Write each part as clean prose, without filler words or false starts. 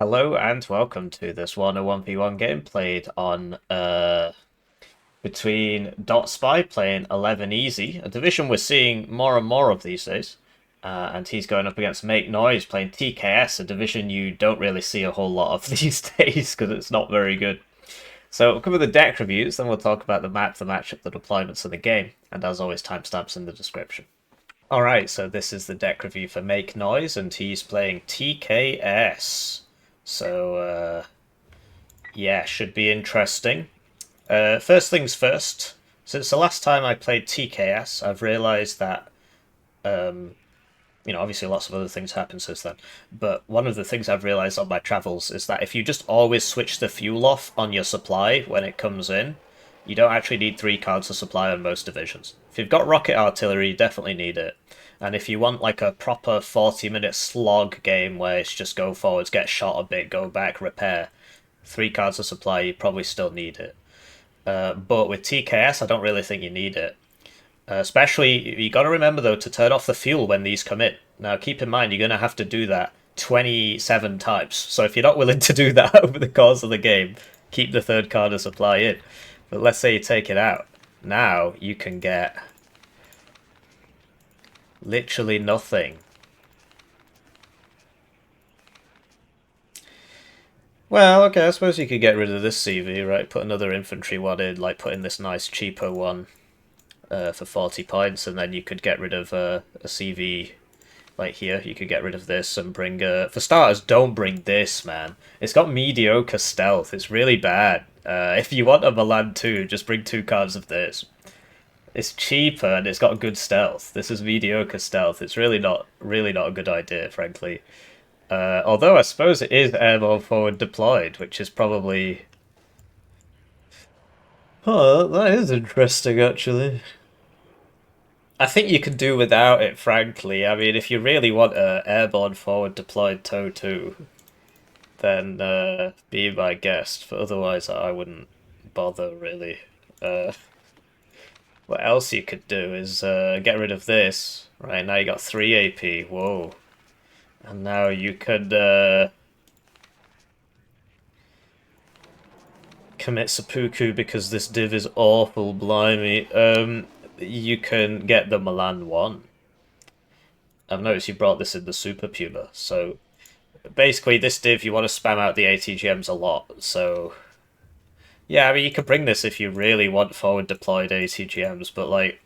Hello and welcome to this Warno 1v1 game played on between DotSpy playing 11 easy, a division we're seeing more and more of these days. And he's going up against MakeNoise playing TKS, a division you don't really see a whole lot of these days because it's not very good. So we'll cover the deck reviews, then we'll talk about the map, the matchup, the deployments of the game, and as always, timestamps in the description. Alright, so this is the deck review for MakeNoise, and he's playing TKS. So, yeah, should be interesting. First things first, since the last time I played TKS, I've realised that, obviously lots of other things happened since then, but one of the things I've realised on my travels is that if you just always switch the fuel off on your supply when it comes in, you don't actually need 3 cards of supply on most divisions. If you've got rocket artillery, you definitely need it. And if you want like a proper 40-minute slog game where it's just go forwards, get shot a bit, go back, repair, 3 cards of supply, you probably still need it. But with TKS, I don't really think you need it. Especially, you got to remember though to turn off the fuel when these come in. Now, keep in mind, you're going to have to do that 27 times. So if you're not willing to do that over the course of the game, keep the 3rd card of supply in. But let's say you take it out. Now you can get literally nothing. Well, okay, I suppose you could get rid of this CV, right? Put another infantry one in, like put in this nice cheaper one for 40 points, and then you could get rid of a CV like here. You could get rid of this and bring... for starters, don't bring this, man. It's got mediocre stealth. It's really bad. If you want a Milan 2, just bring 2 cards of this. It's cheaper and it's got good stealth. This is mediocre stealth. It's really not a good idea, frankly. Although I suppose it is airborne forward deployed, which is probably... Oh, that is interesting, actually. I think you could do without it, frankly. I mean, if you really want a airborne forward deployed TOW 2, then be my guest. But otherwise, I wouldn't bother, really. What else you could do is get rid of this. Right, now you got 3 AP. Whoa. And now you could commit seppuku because this div is awful, blimey. You can get the Milan 1. I've noticed you brought this in the Super Puma, so basically this div you want to spam out the ATGMs a lot, so yeah, I mean you could bring this if you really want forward deployed ATGMs, but like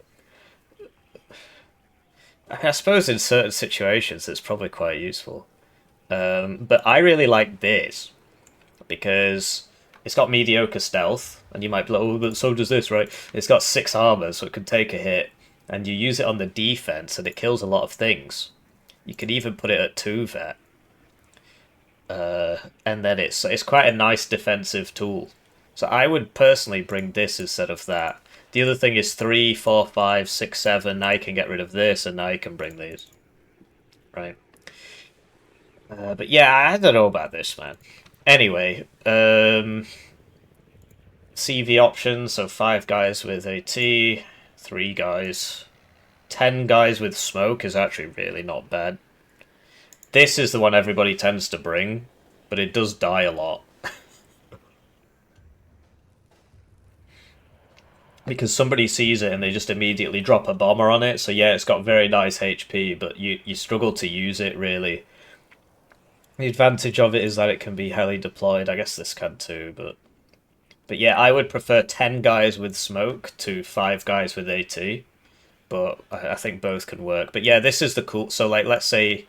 I suppose in certain situations it's probably quite useful. But I really like this because it's got mediocre stealth, and you might be like, oh, but so does this, right? It's got 6 armor, so it can take a hit, and you use it on the defense, and it kills a lot of things. You could even put it at 2 vet, and then it's quite a nice defensive tool. So I would personally bring this instead of that. The other thing is 3, 4, 5, 6, 7. Now you can get rid of this, and now you can bring these. Right. But yeah, I don't know about this, man. Anyway, CV options, so 5 guys with AT, 3 guys, 10 guys with smoke is actually really not bad. This is the one everybody tends to bring, but it does die a lot. Because somebody sees it and they just immediately drop a bomber on it, so yeah, it's got very nice HP, but you struggle to use it, really. The advantage of it is that it can be heli deployed. I guess this can too, but yeah, I would prefer 10 guys with smoke to 5 guys with AT. But I think both can work. But yeah, this is the cool... So like, let's say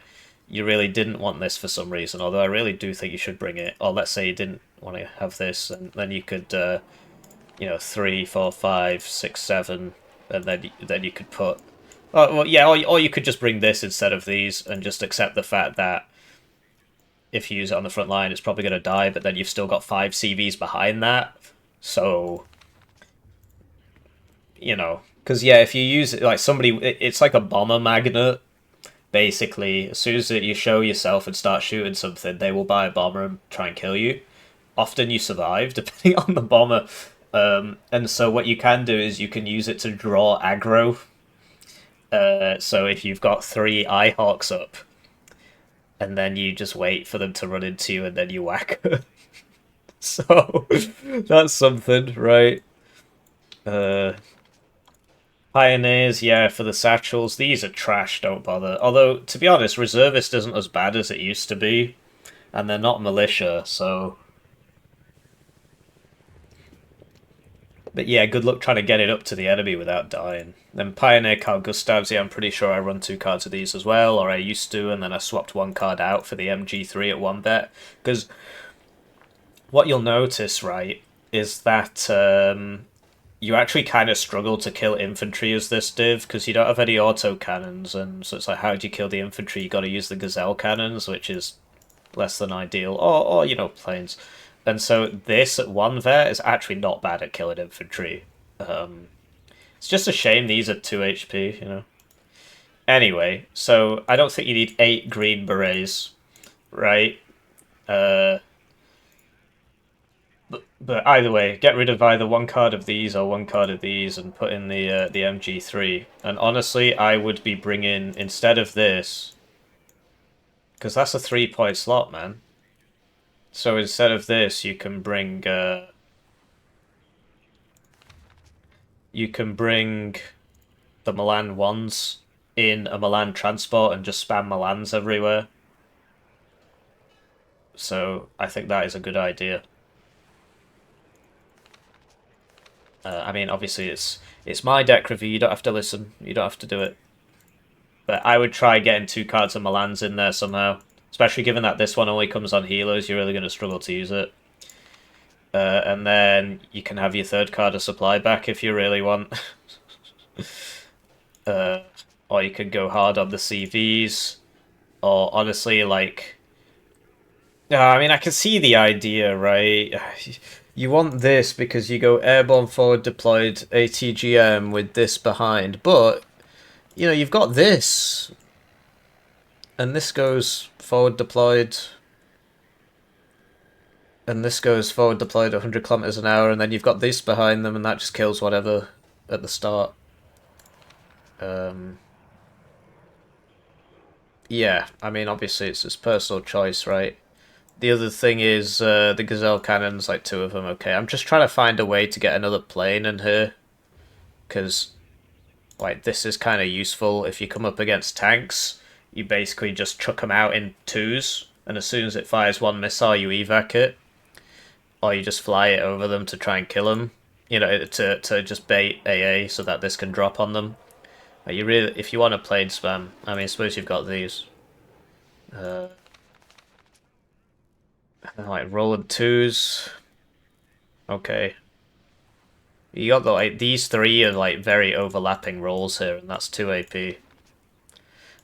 you really didn't want this for some reason, although I really do think you should bring it. Or let's say you didn't want to have this, and then you could, 3, 4, 5, 6, 7, and then you could put... Oh, well, yeah, or you could just bring this instead of these and just accept the fact that if you use it on the front line, it's probably going to die, but then you've still got 5 CVs behind that. So, because yeah, if you use it like somebody, it's like a bomber magnet. Basically, as soon as you show yourself and start shooting something, they will buy a bomber and try and kill you. Often you survive, depending on the bomber. And so what you can do is you can use it to draw aggro. So if you've got 3 Eyehawks up, and then you just wait for them to run into you, and then you whack her. So that's something, right? Uh, Pioneers, yeah, for the satchels. These are trash, don't bother. Although, to be honest, Reservist isn't as bad as it used to be, and they're not militia, so... But yeah, good luck trying to get it up to the enemy without dying. Then Pioneer Carl Gustavs, yeah, I'm pretty sure I run 2 cards of these as well, or I used to, and then I swapped 1 card out for the MG3 at 1 bet. Because what you'll notice, right, is that you actually kind of struggle to kill infantry as this div, because you don't have any auto cannons, and so it's like, how do you kill the infantry? You got to use the Gazelle cannons, which is less than ideal, or you know, planes. And so this at 1 vet is actually not bad at killing infantry. It's just a shame these are 2 HP, you know. Anyway, so I don't think you need 8 green berets, right? But either way, get rid of either 1 card of these or 1 card of these and put in the MG3. And honestly, I would be bringing, instead of this, because that's a 3-point slot, man. So instead of this, you can bring the Milan 1s in a Milan transport and just spam Milans everywhere. So I think that is a good idea. I mean, obviously it's my deck review. You don't have to listen. You don't have to do it. But I would try getting 2 cards of Milans in there somehow. Especially given that this one only comes on healers, you're really going to struggle to use it. And then you can have your 3rd card of supply back if you really want. Or you could go hard on the CVs. Or honestly, like... I mean, I can see the idea, right? You want this because you go Airborne forward deployed ATGM with this behind. But, you know, you've got this. And this goes forward deployed. And this goes forward deployed 100 kilometers an hour. And then you've got this behind them, and that just kills whatever at the start. Yeah, I mean, obviously it's his personal choice, right? The other thing is the Gazelle cannons, like 2 of them, okay. I'm just trying to find a way to get another plane in here. Because, like, this is kind of useful. If you come up against tanks, you basically just chuck them out in 2s. And as soon as it fires 1 missile, you evac it. Or you just fly it over them to try and kill them. You know, to just bait AA so that this can drop on them. You really, if you want to plane spam, I mean, suppose you've got these. Like rolling 2s. Okay. You got the, like, these 3 are like very overlapping rolls here, and that's 2 AP.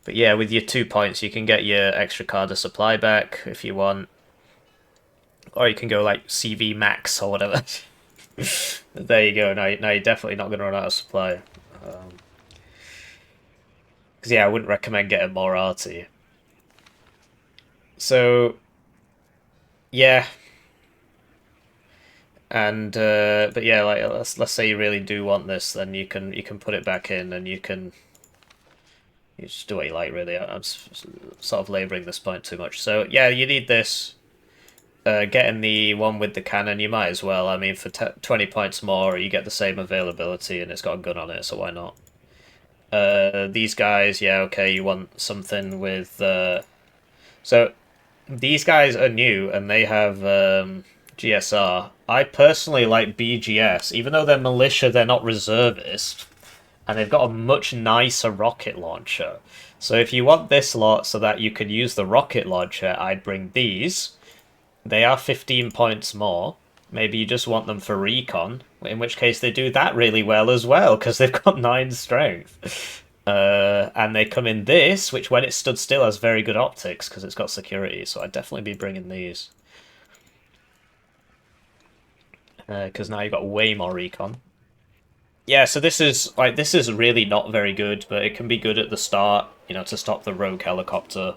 But yeah, with your 2 points, you can get your extra card of supply back if you want. Or you can go like CV max or whatever. There you go. Now you're definitely not going to run out of supply. Because yeah, I wouldn't recommend getting more arty. So yeah, and but yeah, like let's say you really do want this, then you can put it back in, and you just do what you like. Really, I'm sort of labouring this point too much. So yeah, you need this. Getting the one with the cannon, you might as well. I mean, for 20 points more, you get the same availability, and it's got a gun on it, so why not? These guys, yeah, okay, you want something with... So, these guys are new, and they have GSR. I personally like BGS. Even though they're militia, they're not reservist. And they've got a much nicer rocket launcher. So if you want this lot so that you can use the rocket launcher, I'd bring these. They are 15 points more. Maybe you just want them for recon, in which case they do that really well as well, because they've got 9 strength. And they come in this, which when it stood still has very good optics, because it's got security, so I'd definitely be bringing these. Because now you've got way more recon. Yeah, so this is really not very good, but it can be good at the start, you know, to stop the rogue helicopter.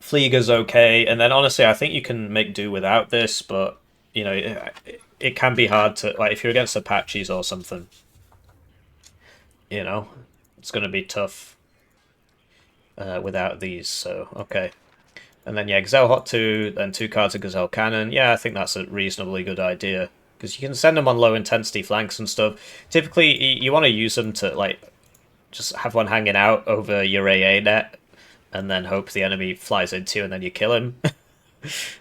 Flieger's okay, and then honestly, I think you can make do without this, but, you know, it can be hard to, like, if you're against Apaches or something, you know, it's going to be tough. without these, so okay. And then, yeah, Gazelle Hot 2, then 2 cards of Gazelle Cannon. Yeah, I think that's a reasonably good idea. Because you can send them on low-intensity flanks and stuff. Typically, you want to use them to, like, just have one hanging out over your AA net, and then hope the enemy flies into you, and then you kill him.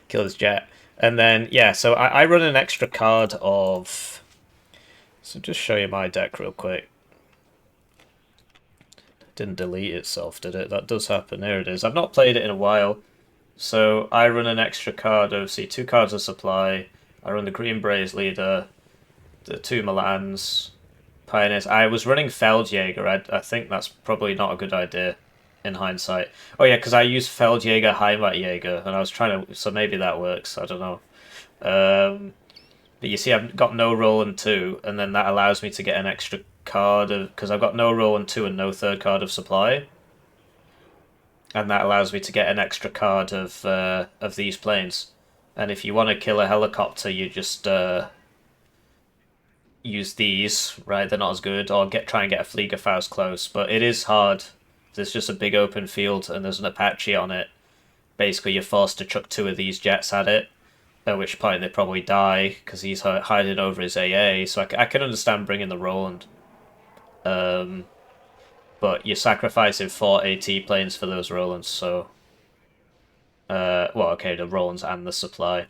Kill his jet. And then, yeah, so I run an extra card of... So just show you my deck real quick. Didn't delete itself, did it? That does happen. There it is. I've not played it in a while. So I run an extra card of, see, 2 cards of supply. I run the Green Braze Leader, the 2 Milans, Pioneers. I was running Feldjäger. I think that's probably not a good idea in hindsight. Oh yeah, because I used Feldjäger, Heimatjäger, and I was trying to, so maybe that works. I don't know. But you see, I've got no roll and 2, and then that allows me to get an extra card of, because I've got no roll and 2 and no 3rd card of supply. And that allows me to get an extra card of these planes. And if you want to kill a helicopter, you just use these, right? They're not as good. Or try and get a Fliegerfaust close. But it is hard. There's just a big open field and there's an Apache on it. Basically, you're forced to chuck 2 of these jets at it. At which point they probably die because he's hiding over his AA. So I can understand bringing the Roland. But you're sacrificing 4 AT planes for those Rolands, so... well, okay, the Rolands and the supply.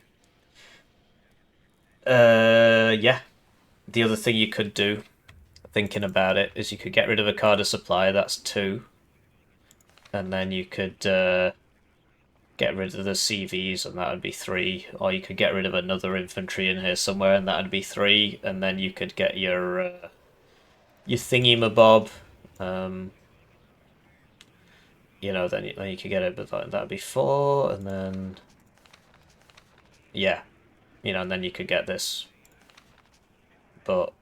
Yeah. The other thing you could do, thinking about it, is you could get rid of a card of supply, that's 2. And then you could get rid of the CVs, and that would be 3. Or you could get rid of another infantry in here somewhere, and that would be 3. And then you could get your thingy-mabob. You know, then you could get it, but that'd be 4, and then... Yeah. You know, and then you could get this. But...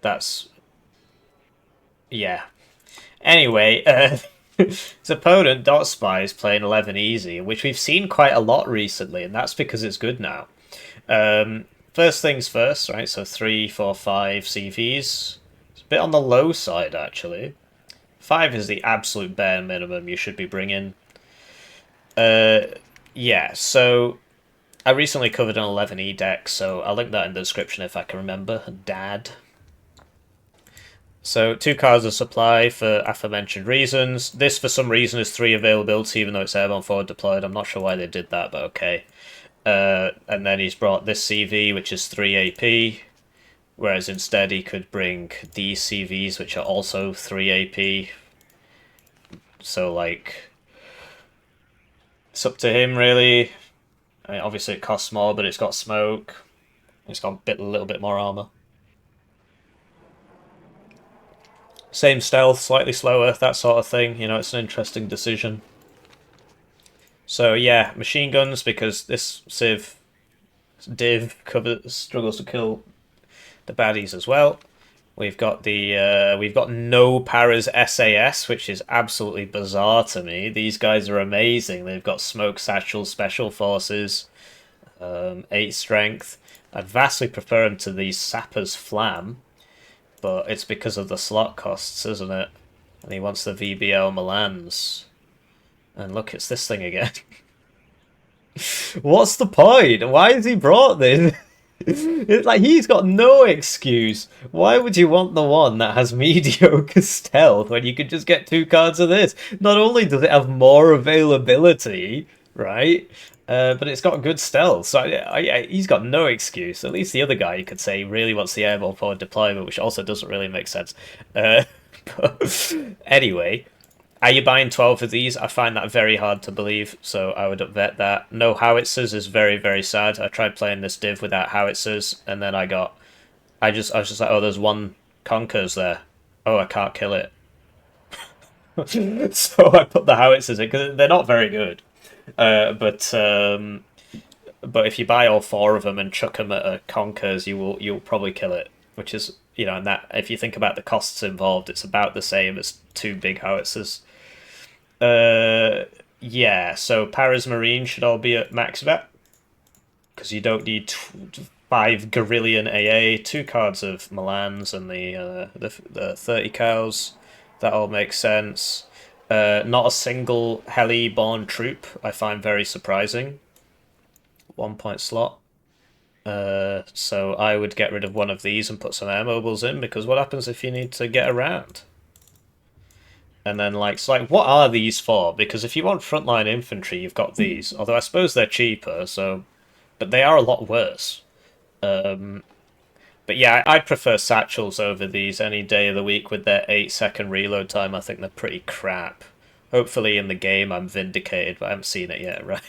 That's... Yeah. Anyway, his opponent, DotSpy, is playing 11 easy, which we've seen quite a lot recently, and that's because it's good now. First things first, right, so 3, 4, 5 CVs. It's a bit on the low side, actually. 5 is the absolute bare minimum you should be bringing. Yeah, so I recently covered an 11E deck, so I'll link that in the description if I can remember. Dad. So 2 cards of supply for aforementioned reasons. This, for some reason, is 3 availability, even though it's Airborne forward deployed. I'm not sure why they did that, but okay. And then he's brought this CV, which is 3 AP. Whereas instead he could bring these CVs, which are also 3 AP. So, like, it's up to him, really. I mean, obviously it costs more, but it's got smoke. It's got a little bit more armor. Same stealth, slightly slower, that sort of thing. You know, it's an interesting decision. So, yeah, machine guns, because this div struggles to kill the baddies as well. We've got no Paras SAS, which is absolutely bizarre to me. These guys are amazing. They've got smoke satchel special forces, 8 strength. I'd vastly prefer them to these Sappers Flam, but it's because of the slot costs, isn't it? And he wants the VBL Milans. And look, it's this thing again. What's the point? Why has he brought this? It's like, he's got no excuse. Why would you want the one that has mediocre stealth when you could just get 2 cards of this? Not only does it have more availability, right, but it's got good stealth. So he's got no excuse. At least the other guy, you could say, really wants the airborne forward deployment, which also doesn't really make sense. But anyway... Are you buying 12 of these? I find that very hard to believe, so I would vet that. No howitzers is very, very sad. I tried playing this div without howitzers, and then I was just like, oh, there's 1 Conkers there. Oh, I can't kill it. So I put the howitzers in, because they're not very good. But if you buy all 4 of them and chuck them at a Conkers, you'll probably kill it. Which is, you know, and that, if you think about the costs involved, it's about the same as 2 big howitzers. Yeah, so Paras Marine should all be at max vet, because you don't need 5 Guerrillian AA, 2 cards of Milans and the 30 cows. That all makes sense. Not a single heli-born troop I find very surprising. 1 point slot. So I would get rid of one of these and put some air mobiles in, because what happens if you need to get around? And then, like, it's like, what are these for? Because if you want frontline infantry, you've got these. Although I suppose they're cheaper, so... But they are a lot worse. But yeah, I'd prefer satchels over these any day of the week with their 8-second reload time. I think they're pretty crap. Hopefully in the game I'm vindicated, but I haven't seen it yet, right?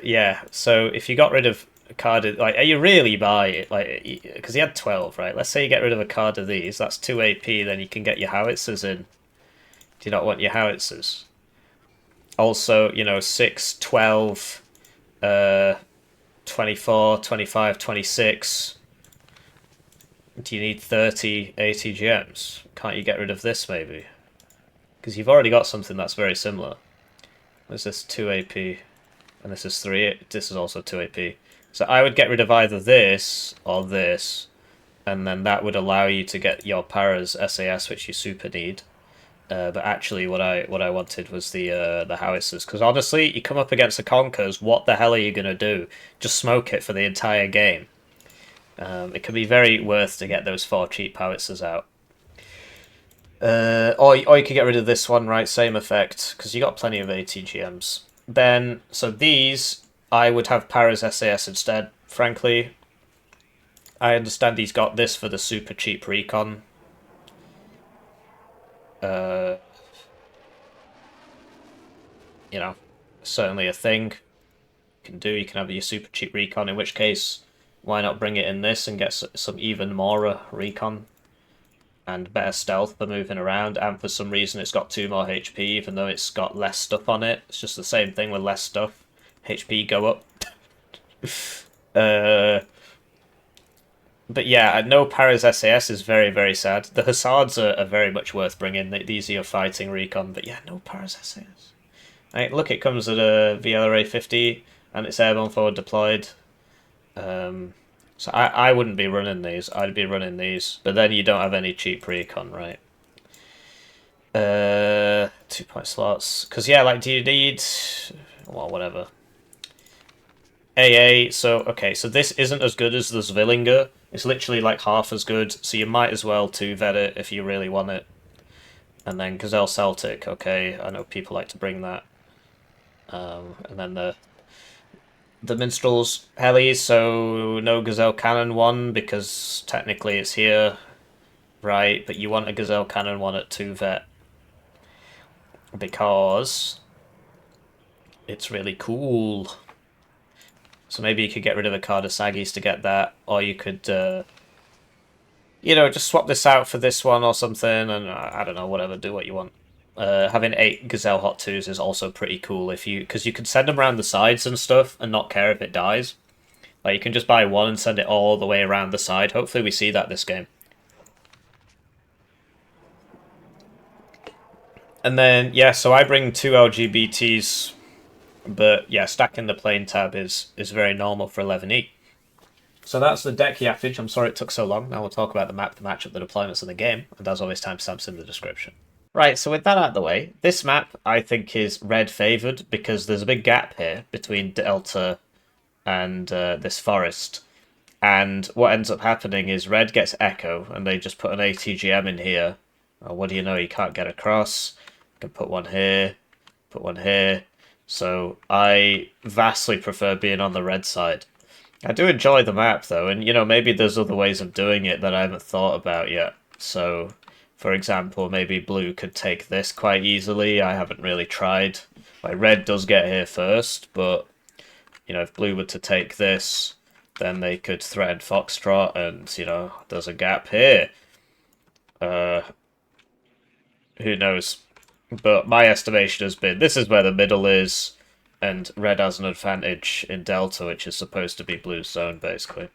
Yeah, so if you got rid of a card, like, are you really buy it? Like, because he had 12, right? Let's say you get rid of a card of these, that's 2 AP, then you can get your howitzers in. Do you not want your howitzers? Also, you know, 6, 12, 24, 25, 26. Do you need 30 ATGMs? Can't you get rid of this, maybe? Because you've already got something that's very similar. There's this 2 AP, and this is 3. This is also 2 AP. So I would get rid of either this or this, and then that would allow you to get your paras SAS, which you super need. But actually, what I wanted was the howitzers, because honestly, you come up against the Conkers, what the hell are you gonna do? Just smoke it for the entire game. It can be very worth to get those 4 cheap howitzers out. Or you could get rid of this one, right? Same effect, because you got plenty of ATGMs. Then, so these, I would have paras SAS instead, frankly. I understand he's got this for the super cheap recon. You know, certainly a thing you can do. You can have your super cheap recon, in which case, why not bring it in this and get some even more recon and better stealth for moving around, and for some reason it's got 2 more HP even though it's got less stuff on it. It's just the same thing with less stuff. HP go up. But yeah, no paras SAS is very, very sad. The Hussards are very much worth bringing. These are your fighting recon, but yeah, no paras SAS. Right, look, it comes at a VLRA 50, and it's airborne forward deployed. So I wouldn't be running these. I'd be running these, but then you don't have any cheap recon, right? 2-point slots. Because yeah, like, do you need... Well, whatever. AA, so, okay, so this isn't as good as the Zvillinger. It's literally like half as good, so you might as well 2-vet it if you really want it. And then Gazelle Celtic, okay, I know people like to bring that. And then the Minstrels Helis, so no Gazelle Cannon 1, because technically it's here, right, but you want a Gazelle Cannon 1 at 2-vet. Because it's really cool. So maybe you could get rid of a card of Saggies to get that, or you could, you know, just swap this out for this one or something, and I don't know, whatever, do what you want. Having 8 Gazelle Hot 2s is also pretty cool, because you can send them around the sides and stuff and not care if it dies. Like, you can just buy one and send it all the way around the side. Hopefully we see that this game. And then, yeah, so I bring 2 LGBTs, but yeah, stacking the plane tab is very normal for 11E. So that's the deck yappage. I'm sorry it took so long. Now we'll talk about the map, the matchup, the deployments, and the game. And as always, timestamps in the description. Right, so with that out of the way, this map I think is red favoured because there's a big gap here between Delta and this forest. And what ends up happening is red gets Echo, and they just put an ATGM in here. What do you know, you can't get across. You can put one here, put one here. So I vastly prefer being on the red side. I do enjoy the map though, and you know, maybe there's other ways of doing it that I haven't thought about yet. So, for example, maybe blue could take this quite easily. I haven't really tried. Like, red does get here first, but you know, if blue were to take this, then they could threaten Foxtrot, and you know, there's a gap here. Who knows? But my estimation has been this is where the middle is, and red has an advantage in Delta, which is supposed to be blue's zone, basically.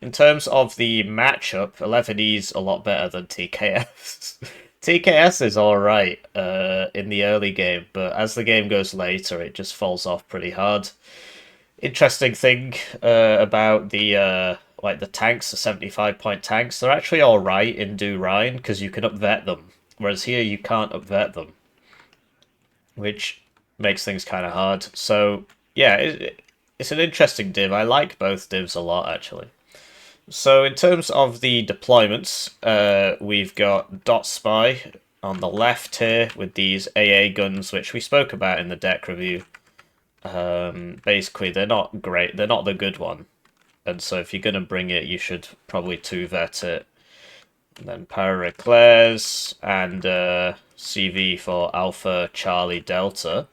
In terms of the matchup, 11E's a lot better than TKS. TKS is alright in the early game, but as the game goes later, it just falls off pretty hard. Interesting thing about the like the tanks, the 75-point tanks, they're actually alright in Do Rhine, because you can up-vet them. Whereas here you can't upvet them, which makes things kind of hard. So yeah, it's an interesting div. I like both divs a lot, actually. So in terms of the deployments, we've got DotSpy on the left here with these AA guns, which we spoke about in the deck review. Basically, they're not great. They're not the good one. And so if you're going to bring it, you should probably 2-vet it. And then Para-Eclairs and CV for Alpha Charlie Delta.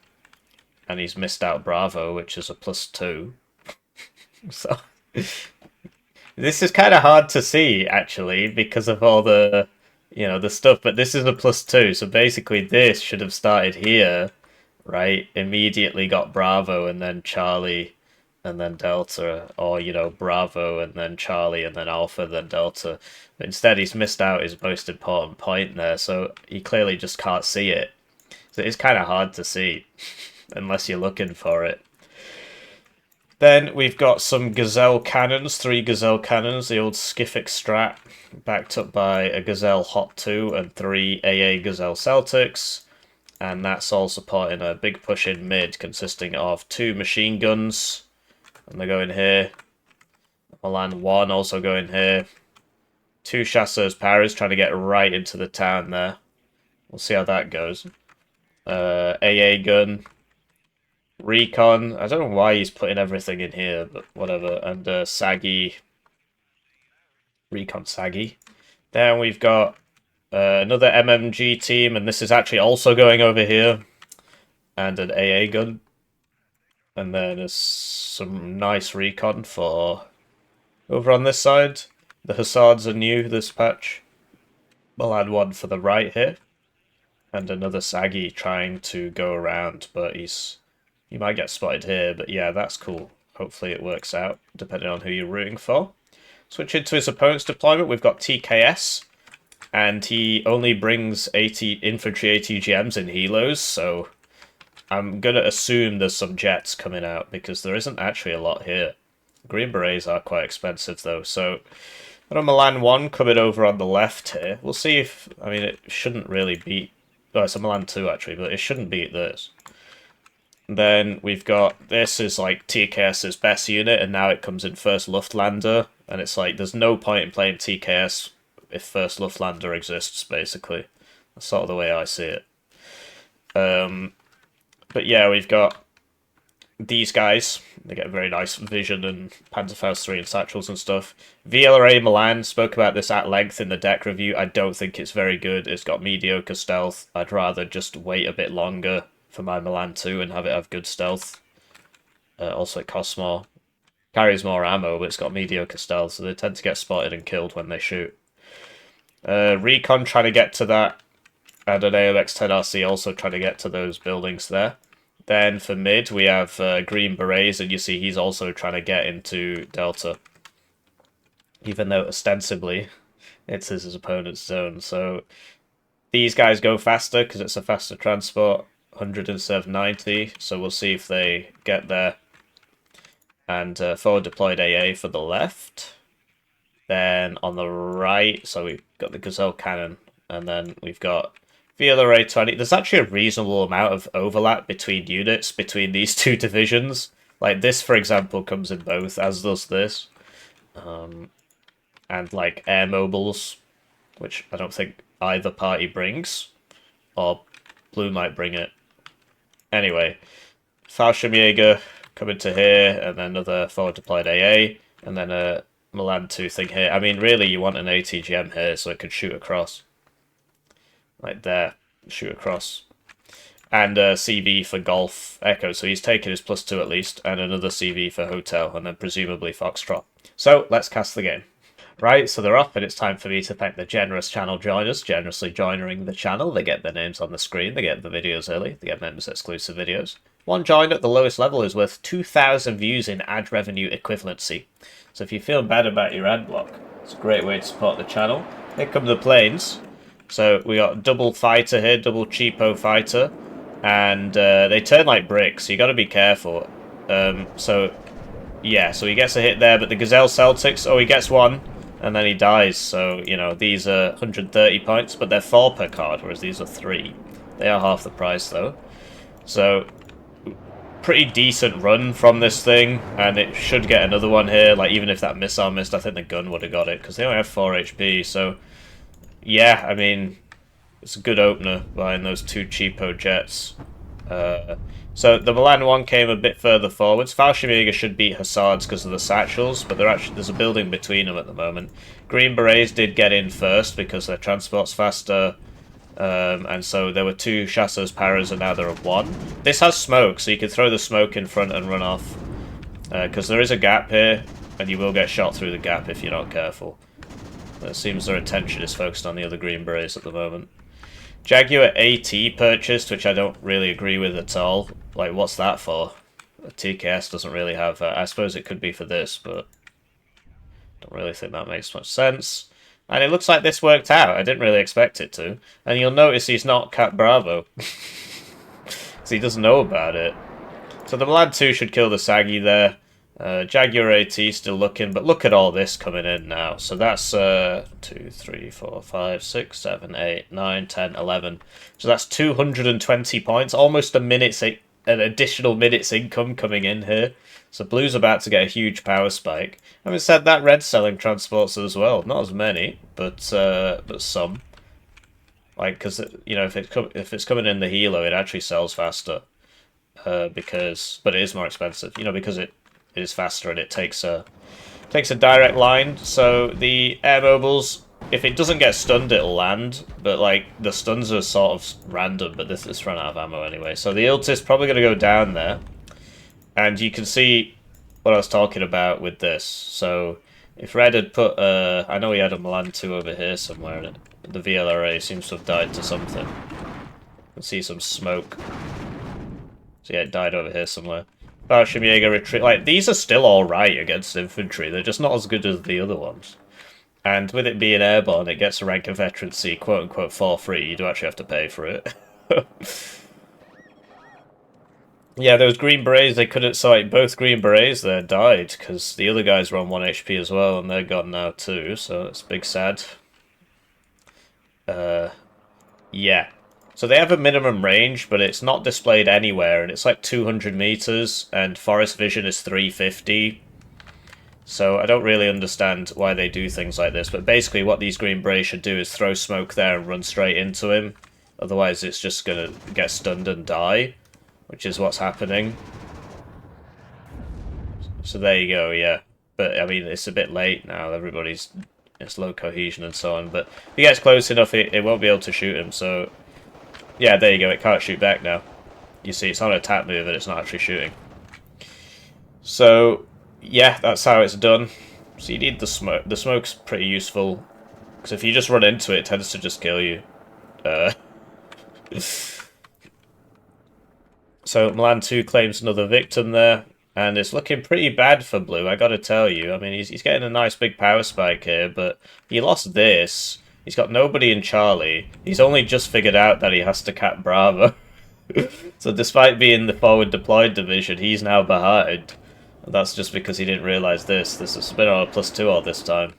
And he's missed out Bravo, which is a +2. So this is kind of hard to see, actually, because of all the, the stuff. But this is a +2, so basically this should have started here, right? Immediately got Bravo and then Charlie and then Delta, or, Bravo and then Charlie and then Alpha, then Delta. But instead, he's missed out his most important point there, so he clearly just can't see it. So it's kind of hard to see, unless you're looking for it. Then we've got some Gazelle cannons, 3 Gazelle cannons, the old Skiffic strat, backed up by a Gazelle Hot 2 and 3 AA Gazelle Celtics. And that's all supporting a big push in mid, consisting of 2 machine guns. And they're going here. Milan 1 also going here. 2 Chasseurs Paras trying to get right into the town there. We'll see how that goes. AA gun. Recon. I don't know why he's putting everything in here, but whatever. And Saggy. Recon Saggy. Then we've got another MMG team, and this is actually also going over here. And an AA gun. And then there's some nice recon for over on this side. The Hussards are new this patch. We'll add one for the right here. And another Saggy trying to go around, but he might get spotted here, but yeah, that's cool. Hopefully it works out, depending on who you're rooting for. Switching to his opponent's deployment, we've got TKS. And he only brings infantry ATGMs in helos, so I'm going to assume there's some jets coming out, because there isn't actually a lot here. Green Berets are quite expensive, though, so got a Milan 1 coming over on the left here. We'll see if, it shouldn't really beat, it's a Milan 2 actually, but it shouldn't beat this. Then we've got, this is like TKS's best unit, and now it comes in first Luftlander, and it's like, there's no point in playing TKS if first Luftlander exists, basically. That's sort of the way I see it. But yeah, we've got these guys. They get very nice vision and Panzerfaust 3 and satchels and stuff. VLRA Milan, spoke about this at length in the deck review. I don't think it's very good. It's got mediocre stealth. I'd rather just wait a bit longer for my Milan 2 and have it have good stealth. Also, it costs more. Carries more ammo, but it's got mediocre stealth, so they tend to get spotted and killed when they shoot. Recon trying to get to that. And an AMX-10RC also trying to get to those buildings there. Then for mid, we have Green Berets, and you see he's also trying to get into Delta. Even though ostensibly it's his opponent's zone. So these guys go faster because it's a faster transport. 100 instead of 90. So we'll see if they get there. And forward deployed AA for the left. Then on the right, so we've got the Gazelle Cannon. And then we've got VLRA 20. There's actually a reasonable amount of overlap between units, between these two divisions. Like this, for example, comes in both, as does this. And like air mobiles, which I don't think either party brings. Or blue might bring it. Anyway, Fallschirmjäger coming to here, and then another forward deployed AA, and then a Milan 2 thing here. Really, you want an ATGM here so it can shoot across. Like there, shoot across. And CV for Golf Echo, so he's taken his +2 at least, and another CV for Hotel, and then presumably Foxtrot. So, let's cast the game. Right, so they're off, and it's time for me to thank the generous channel joiners, generously joining the channel. They get their names on the screen, they get the videos early, they get members exclusive videos. One join at the lowest level is worth 2,000 views in ad revenue equivalency. So if you feel bad about your ad block, it's a great way to support the channel. Here come the planes. So we got double fighter here, double cheapo fighter, and they turn like bricks, so you got to be careful. So he gets a hit there, but the Gazelle Celtics, he gets one, and then he dies. So, you know, these are 130 points, but they're 4 per card, whereas these are 3. They are half the price, though. So, pretty decent run from this thing, and it should get another one here. Like, even if that missile missed, I think the gun would have got it, because they only have 4 HP, so... Yeah, I mean, it's a good opener behind those 2 cheapo jets. So the Milan one came a bit further forwards. Fallschirmjäger should beat Hussards because of the satchels, but there's a building between them at the moment. Green Berets did get in first because their transport's faster, and so there were 2 Chasseurs Paras, and now there are 1. This has smoke, so you can throw the smoke in front and run off, because there is a gap here, and you will get shot through the gap if you're not careful. It seems their attention is focused on the other Green Berets at the moment. Jaguar AT purchased, which I don't really agree with at all. Like, what's that for? A TKS doesn't really have... I suppose it could be for this, but... don't really think that makes much sense. And it looks like this worked out. I didn't really expect it to. And you'll notice he's not Cat Bravo. So he doesn't know about it. So the Milan 2 should kill the Saggy there. Jaguar AT still looking, but look at all this coming in now. So that's 2, 3, 4, 5, 6, 7, 8, 9, 10, 11. So that's 220 points, almost an additional minute's income coming in here. So Blue's about to get a huge power spike. Having said that, Red's selling transports as well. Not as many, but some. Like, because, you know, if it's coming in the Hilo, it actually sells faster. But it is more expensive, you know, because it is faster and it takes a direct line. So the air mobiles, if it doesn't get stunned, it'll land. But like the stuns are sort of random. But this is run out of ammo anyway. So the ult is probably going to go down there, and you can see what I was talking about with this. So if Red had put, I know he had a Milan 2 over here somewhere, and the VLRA seems to have died to something. You can see some smoke. So yeah, it died over here somewhere. Fallschirmjäger retreat. Like, these are still alright against infantry. They're just not as good as the other ones. And with it being airborne, it gets a rank of veterancy, quote-unquote, for free. You do actually have to pay for it. Yeah, those Green Berets, they couldn't... So, like, both Green Berets there died, because the other guys were on 1 HP as well, and they're gone now too, so it's big sad. Yeah. So they have a minimum range, but it's not displayed anywhere, and it's like 200 meters, and forest vision is 350. So I don't really understand why they do things like this, but basically what these Green Berets should do is throw smoke there and run straight into him. Otherwise it's just going to get stunned and die, which is what's happening. So there you go, yeah. But, I mean, it's a bit late now, it's low cohesion and so on, but if he gets close enough, it won't be able to shoot him, so... Yeah, there you go, it can't shoot back now. You see, it's on an attack move and it's not actually shooting. So, yeah, that's how it's done. So you need the smoke. The smoke's pretty useful, because if you just run into it, it tends to just kill you. So Milan 2 claims another victim there, and it's looking pretty bad for Blue, I gotta tell you. I mean, he's getting a nice big power spike here, but he lost this. He's got nobody in Charlie. He's only just figured out that he has to cap Bravo. So despite being the forward deployed division, he's now behind. And that's just because he didn't realise this. This has been on a +2 all this time.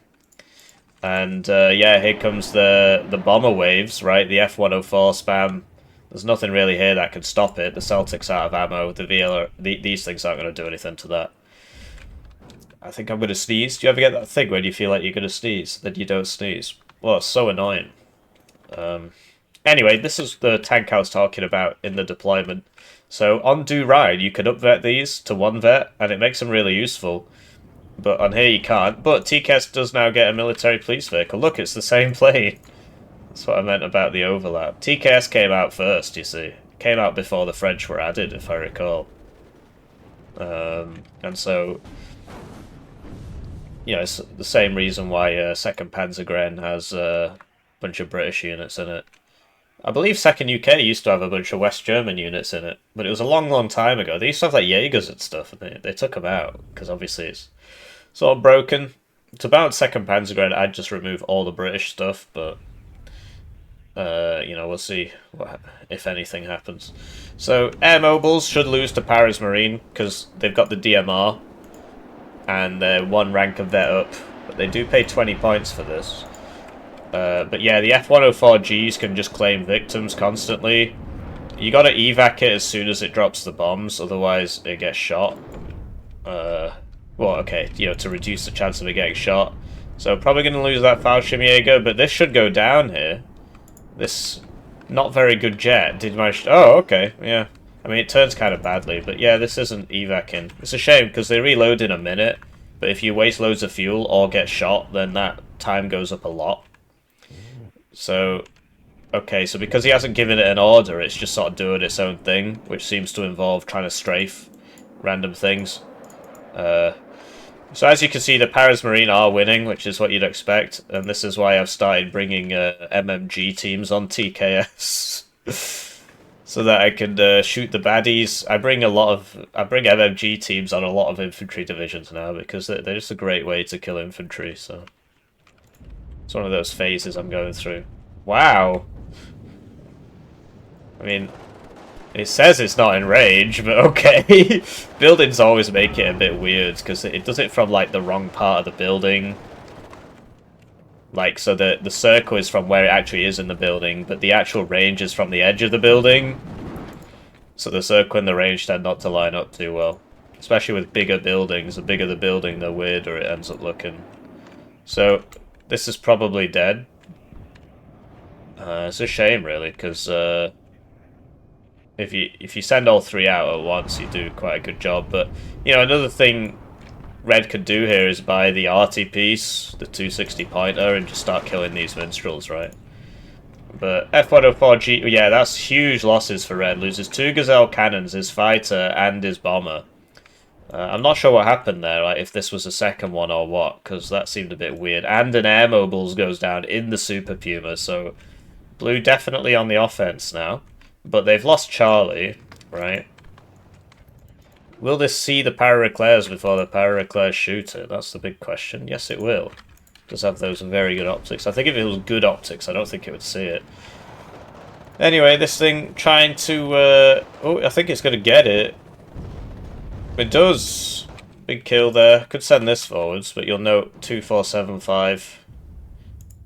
And yeah, here comes the bomber waves, right? The F-104 spam. There's nothing really here that can stop it. The Celtic's out of ammo. The VL, these things aren't going to do anything to that. I think I'm going to sneeze. Do you ever get that thing when you feel like you're going to sneeze, then you don't sneeze? Well, it's so annoying. Anyway, this is the tank I was talking about in the deployment. So on Do Ride, you can upvet these to 1 vet, and it makes them really useful. But on here you can't. But TKS does now get a military police vehicle. Look, it's the same plane. That's what I meant about the overlap. TKS came out first, you see. Came out before the French were added, if I recall. And so... You know, it's the same reason why 2nd Panzergren has a bunch of British units in it. I believe 2nd UK used to have a bunch of West German units in it, but it was a long, long time ago. They used to have like Jaegers and stuff, and they took them out, because obviously it's sort of broken. To balance 2nd Panzergren, I'd just remove all the British stuff, but, you know, we'll see if anything happens. So, air mobiles should lose to Paris Marine, because they've got the DMR. And they're 1 rank of vet up, but they do pay 20 points for this. But yeah, the F-104Gs can just claim victims constantly. You gotta evac it as soon as it drops the bombs, otherwise it gets shot. Well, okay, you know, to reduce the chance of it getting shot. So probably gonna lose that Fallschirmjäger, but this should go down here. This not very good jet did manage to... Oh, okay, yeah. I mean, it turns kind of badly, but yeah, this isn't evacing. It's a shame, because they reload in a minute, but if you waste loads of fuel or get shot, then that time goes up a lot. So, okay, so because he hasn't given it an order, it's just sort of doing its own thing, which seems to involve trying to strafe random things. So as you can see, the Paris Marine are winning, which is what you'd expect, and this is why I've started bringing MMG teams on TKS, so that I can shoot the baddies. I bring MMG teams on a lot of infantry divisions now, because they're just a great way to kill infantry, so... It's one of those phases I'm going through. Wow! I mean, it says it's not in range, but okay. Buildings always make it a bit weird, because it does it from, like, the wrong part of the building. Like, so the circle is from where it actually is in the building, but the actual range is from the edge of the building. So the circle and the range tend not to line up too well. Especially with bigger buildings. The bigger the building, the weirder it ends up looking. So... This is probably dead. It's a shame, really, because if you send all three out at once, you do quite a good job. But you know, another thing Red could do here is buy the arty piece, the 260 pointer, and just start killing these minstrels, right? But F-104G, yeah, that's huge losses for Red. Loses 2 Gazelle cannons, his fighter, and his bomber. I'm not sure what happened there, like if this was a second one or what, because that seemed a bit weird. And an air mobiles goes down in the Super Puma, so Blue definitely on the offense now. But they've lost Charlie, right? Will this see the Para-Eclairs before the Para-Eclairs shoot it? That's the big question. Yes, it will. It does have those very good optics. I think if it was good optics, I don't think it would see it. Anyway, this thing trying to... oh, I think it's going to get it. It does. Big kill there. Could send this forwards, but you'll note 2475,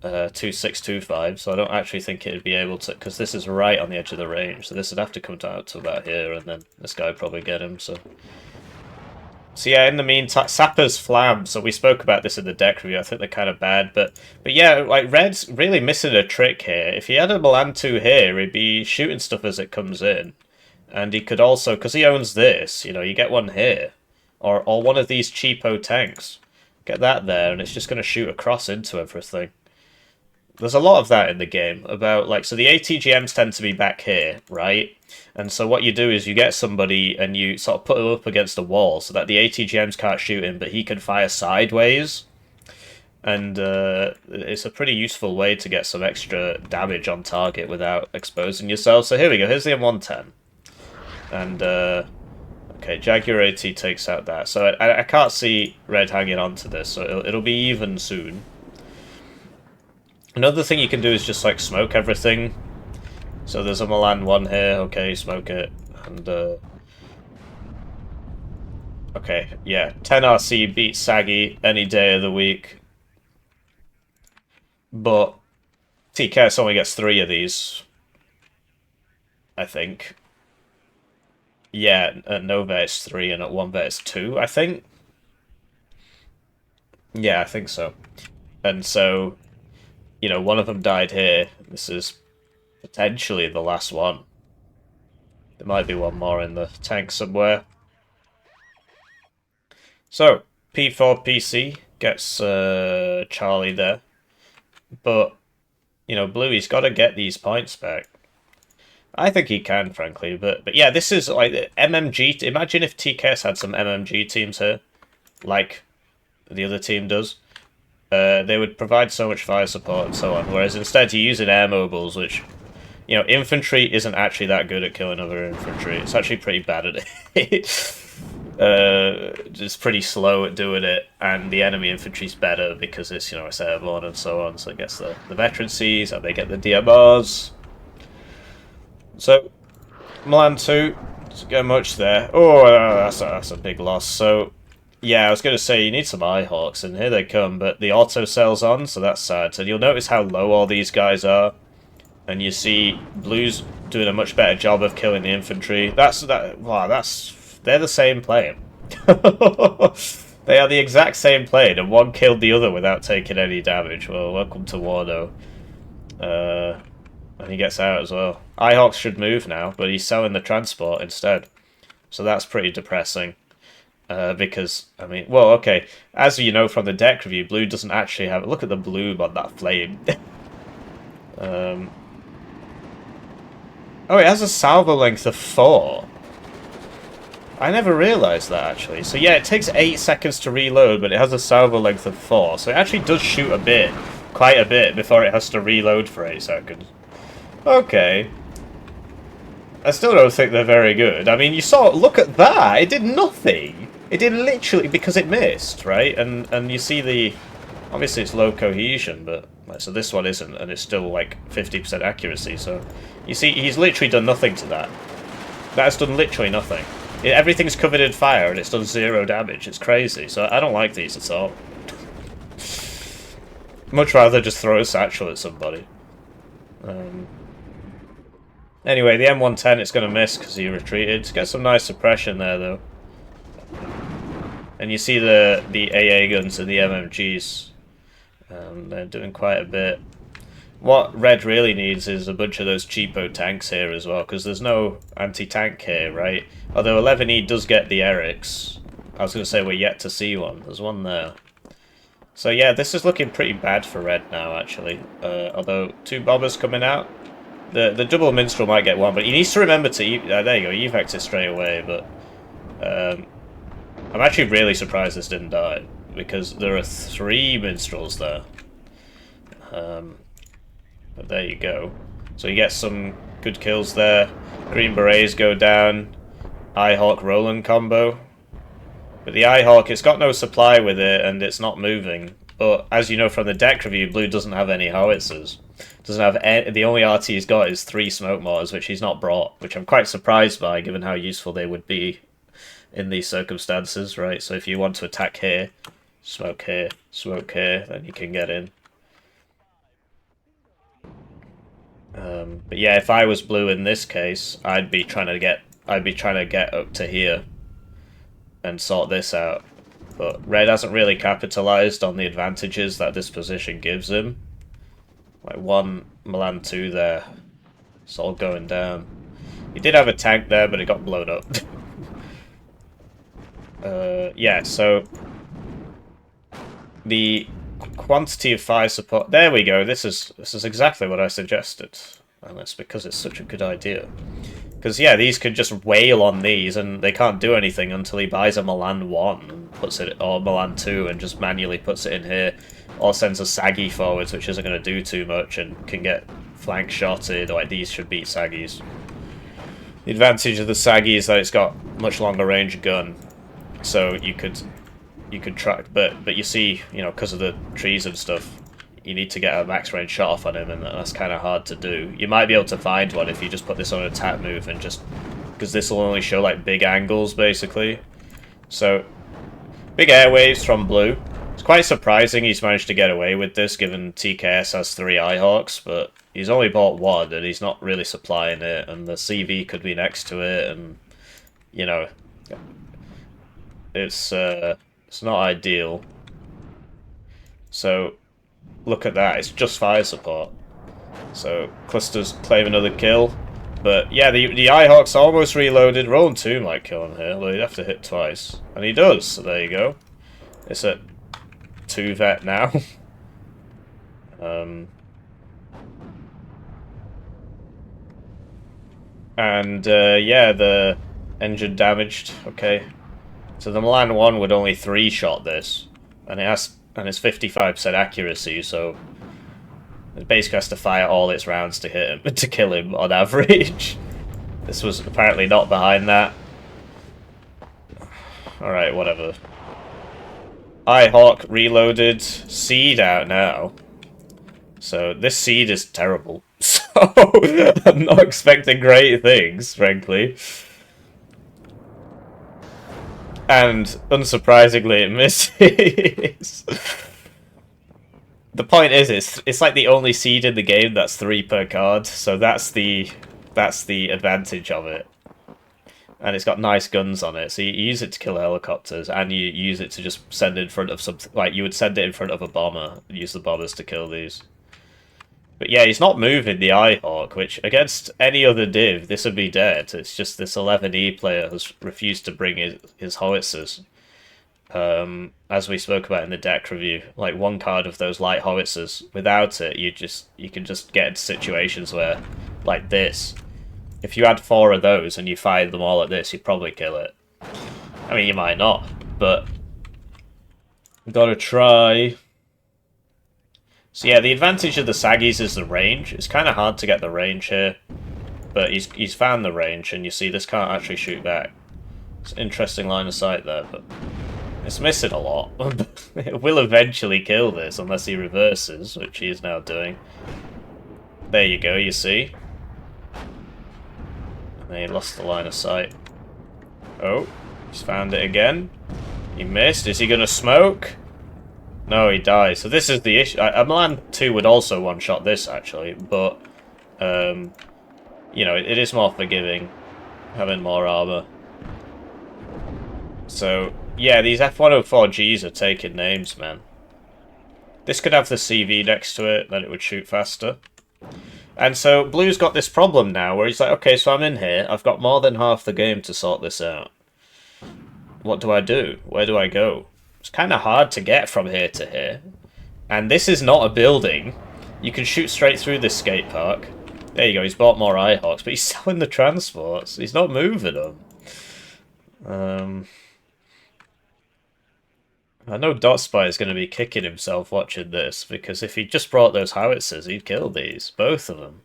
2625, so I don't actually think it'd be able to, because this is right on the edge of the range, so this would have to come down to about here, and then this guy would probably get him, so... So yeah, in the meantime, Sapper's Flam, so we spoke about this in the deck review, I think they're kind of bad, but yeah, like, Red's really missing a trick here. If he had a Milan 2 here, he'd be shooting stuff as it comes in. And he could also, because he owns this, you know, you get one here. Or one of these cheapo tanks. Get that there, and it's just going to shoot across into everything. There's a lot of that in the game. About, like, so the ATGMs tend to be back here, right? And so what you do is you get somebody and you sort of put him up against the wall so that the ATGMs can't shoot him, but he can fire sideways. And it's a pretty useful way to get some extra damage on target without exposing yourself. So here we go, here's the M110. And, okay, Jaguar AT takes out that. So I can't see Red hanging on to this, so it'll be even soon. Another thing you can do is just, like, smoke everything. So there's a Milan 1 here, okay, smoke it. And, okay, yeah, 10 RC beats Saggy any day of the week. But TKS only gets 3 of these, I think. Yeah, at Nova it's 3 and at Wombat it's 2, I think. Yeah, I think so. And so, you know, one of them died here. This is potentially the last one. There might be one more in the tank somewhere. So, P4PC gets Charlie there. But, you know, Bluey's got to get these points back. I think he can, frankly, but yeah, this is like MMG. Imagine if TKS had some MMG teams here, like the other team does. They would provide so much fire support and so on. Whereas instead, you're using air mobiles, which, you know, infantry isn't actually that good at killing other infantry. It's actually pretty bad at it. It's pretty slow at doing it, and the enemy infantry's better because it's, you know, it's airborne and so on. So it gets the veteran Cs and they get the DMRs. So, Milan 2, doesn't get much there. Oh, that's a big loss. So, Yeah, I was going to say, you need some Eyehawks, and here they come, but the auto cell's on, so that's sad. So you'll notice how low all these guys are, and you see Blue's doing a much better job of killing the infantry. Wow, they're the same plane. They are the exact same plane, and one killed the other without taking any damage. Well, welcome to Warno. And he gets out as well. Eyehawks should move now, but he's selling the transport instead. So that's pretty depressing. Because, I mean, well, okay. As you know from the deck review, Blue doesn't actually have... Look at the bloom on that flame. Oh, it has a salvo length of 4. I never realised that, actually. So yeah, it takes 8 seconds to reload, but it has a salvo length of 4. So it actually does shoot a bit, quite a bit, before it has to reload for 8 seconds. Okay. I still don't think they're very good. I mean, you saw... Look at that! It did nothing! It did literally... Because it missed, right? And you see the... Obviously, it's low cohesion, but... So this one isn't, and it's still, like, 50% accuracy, so... You see, he's literally done nothing to that. That has done literally nothing. Everything's covered in fire, and it's done 0 damage. It's crazy, so I don't like these at all. Much rather just throw a satchel at somebody. Anyway, the M110 it's going to miss because he retreated. Get some nice suppression there, though. And you see the AA guns and the MMGs. They're doing quite a bit. What Red really needs is a bunch of those cheapo tanks here as well, because there's no anti-tank here, right? Although 11E does get the Erics. I was going to say we're yet to see one. There's one there. So yeah, this is looking pretty bad for Red now, actually. Although 2 bombers coming out. The double minstrel might get one, but he needs to remember to... there you go, evac it straight away, but... I'm actually really surprised this didn't die, because there are 3 minstrels there. But there you go. So you get some good kills there. Green Berets go down. Eyehawk Roland combo. But the Eyehawk, it's got no supply with it, and it's not moving. But as you know from the deck review, Blue doesn't have any howitzers. Doesn't have any, the only RT he's got is 3 smoke mortars, which he's not brought, which I'm quite surprised by, given how useful they would be in these circumstances, right? So if you want to attack here, smoke here, then you can get in. But yeah, if I was Blue in this case, I'd be trying to get up to here and sort this out. But Red hasn't really capitalized on the advantages that this position gives him. Like 1 Milan 2 there. It's all going down. He did have a tank there, but it got blown up. Yeah, so the quantity of fire support. There we go. This is exactly what I suggested, and that's because it's such a good idea. Because yeah, these could just wail on these, and they can't do anything until he buys a Milan 1 and puts it, or Milan 2, and just manually puts it in here, or sends a Saggy forwards, which isn't going to do too much, and can get flank shotted. Like these should beat Saggies. The advantage of the Saggy is that it's got much longer range gun, so you could track, but you see, you know, because of the trees and stuff, you need to get a max range shot off on him, and that's kind of hard to do. You might be able to find one if you just put this on an attack move and just, because this will only show like big angles basically. So big airwaves from Blue. It's quite surprising he's managed to get away with this, given TKS has 3 Eyehawks, but he's only bought 1 and he's not really supplying it, and the CV could be next to it, and you know, it's not ideal. So look at that, it's just fire support. So Clusters claim another kill. But yeah, the Eyehawk's almost reloaded. Roland 2 might kill him here, but he'd have to hit twice. And he does, so there you go. It's at 2 vet now. And yeah, the engine damaged. Okay. So the Milan 1 would only 3-shot this. And it's 55% accuracy, so it basically has to fire all its rounds to hit him, to kill him on average. This was apparently not behind that. Alright, whatever. Eyehawk reloaded. Seed out now. So this seed is terrible. So I'm not expecting great things, frankly. And unsurprisingly, it misses. The point is, it's like the only seed in the game that's 3 per card, so that's the advantage of it. And it's got nice guns on it, so you use it to kill helicopters, and you use it to just send in front of something. Like, you would send it in front of a bomber, use the bombers to kill these. But yeah, he's not moving the Eyehawk, which against any other div, this would be dead. It's just this 11E player has refused to bring his howitzers. As we spoke about in the deck review, like one card of those light howitzers, without it, you can just get into situations where, like this, if you had 4 of those and you fired them all at this, you'd probably kill it. I mean, you might not, but we've got to try. So yeah, the advantage of the Saggies is the range. It's kind of hard to get the range here, but he's found the range, and you see this can't actually shoot back. It's an interesting line of sight there, but it's missing a lot. It will eventually kill this unless he reverses, which he is now doing. There you go, you see. And then he lost the line of sight. Oh, he's found it again. He missed. Is he going to smoke? No, he dies. So this is the issue. A Milan 2 would also one-shot this, actually, but, you know, it is more forgiving, having more armor. So, yeah, these F-104Gs are taking names, man. This could have the CV next to it, then it would shoot faster. And so, Blue's got this problem now, where he's like, okay, so I'm in here, I've got more than half the game to sort this out. What do I do? Where do I go? It's kind of hard to get from here to here. And this is not a building. You can shoot straight through this skate park. There you go, he's bought more Eyehawks, but he's selling the transports. He's not moving them. I know DotSpy is going to be kicking himself watching this, because if he just brought those howitzers, he'd kill these, both of them.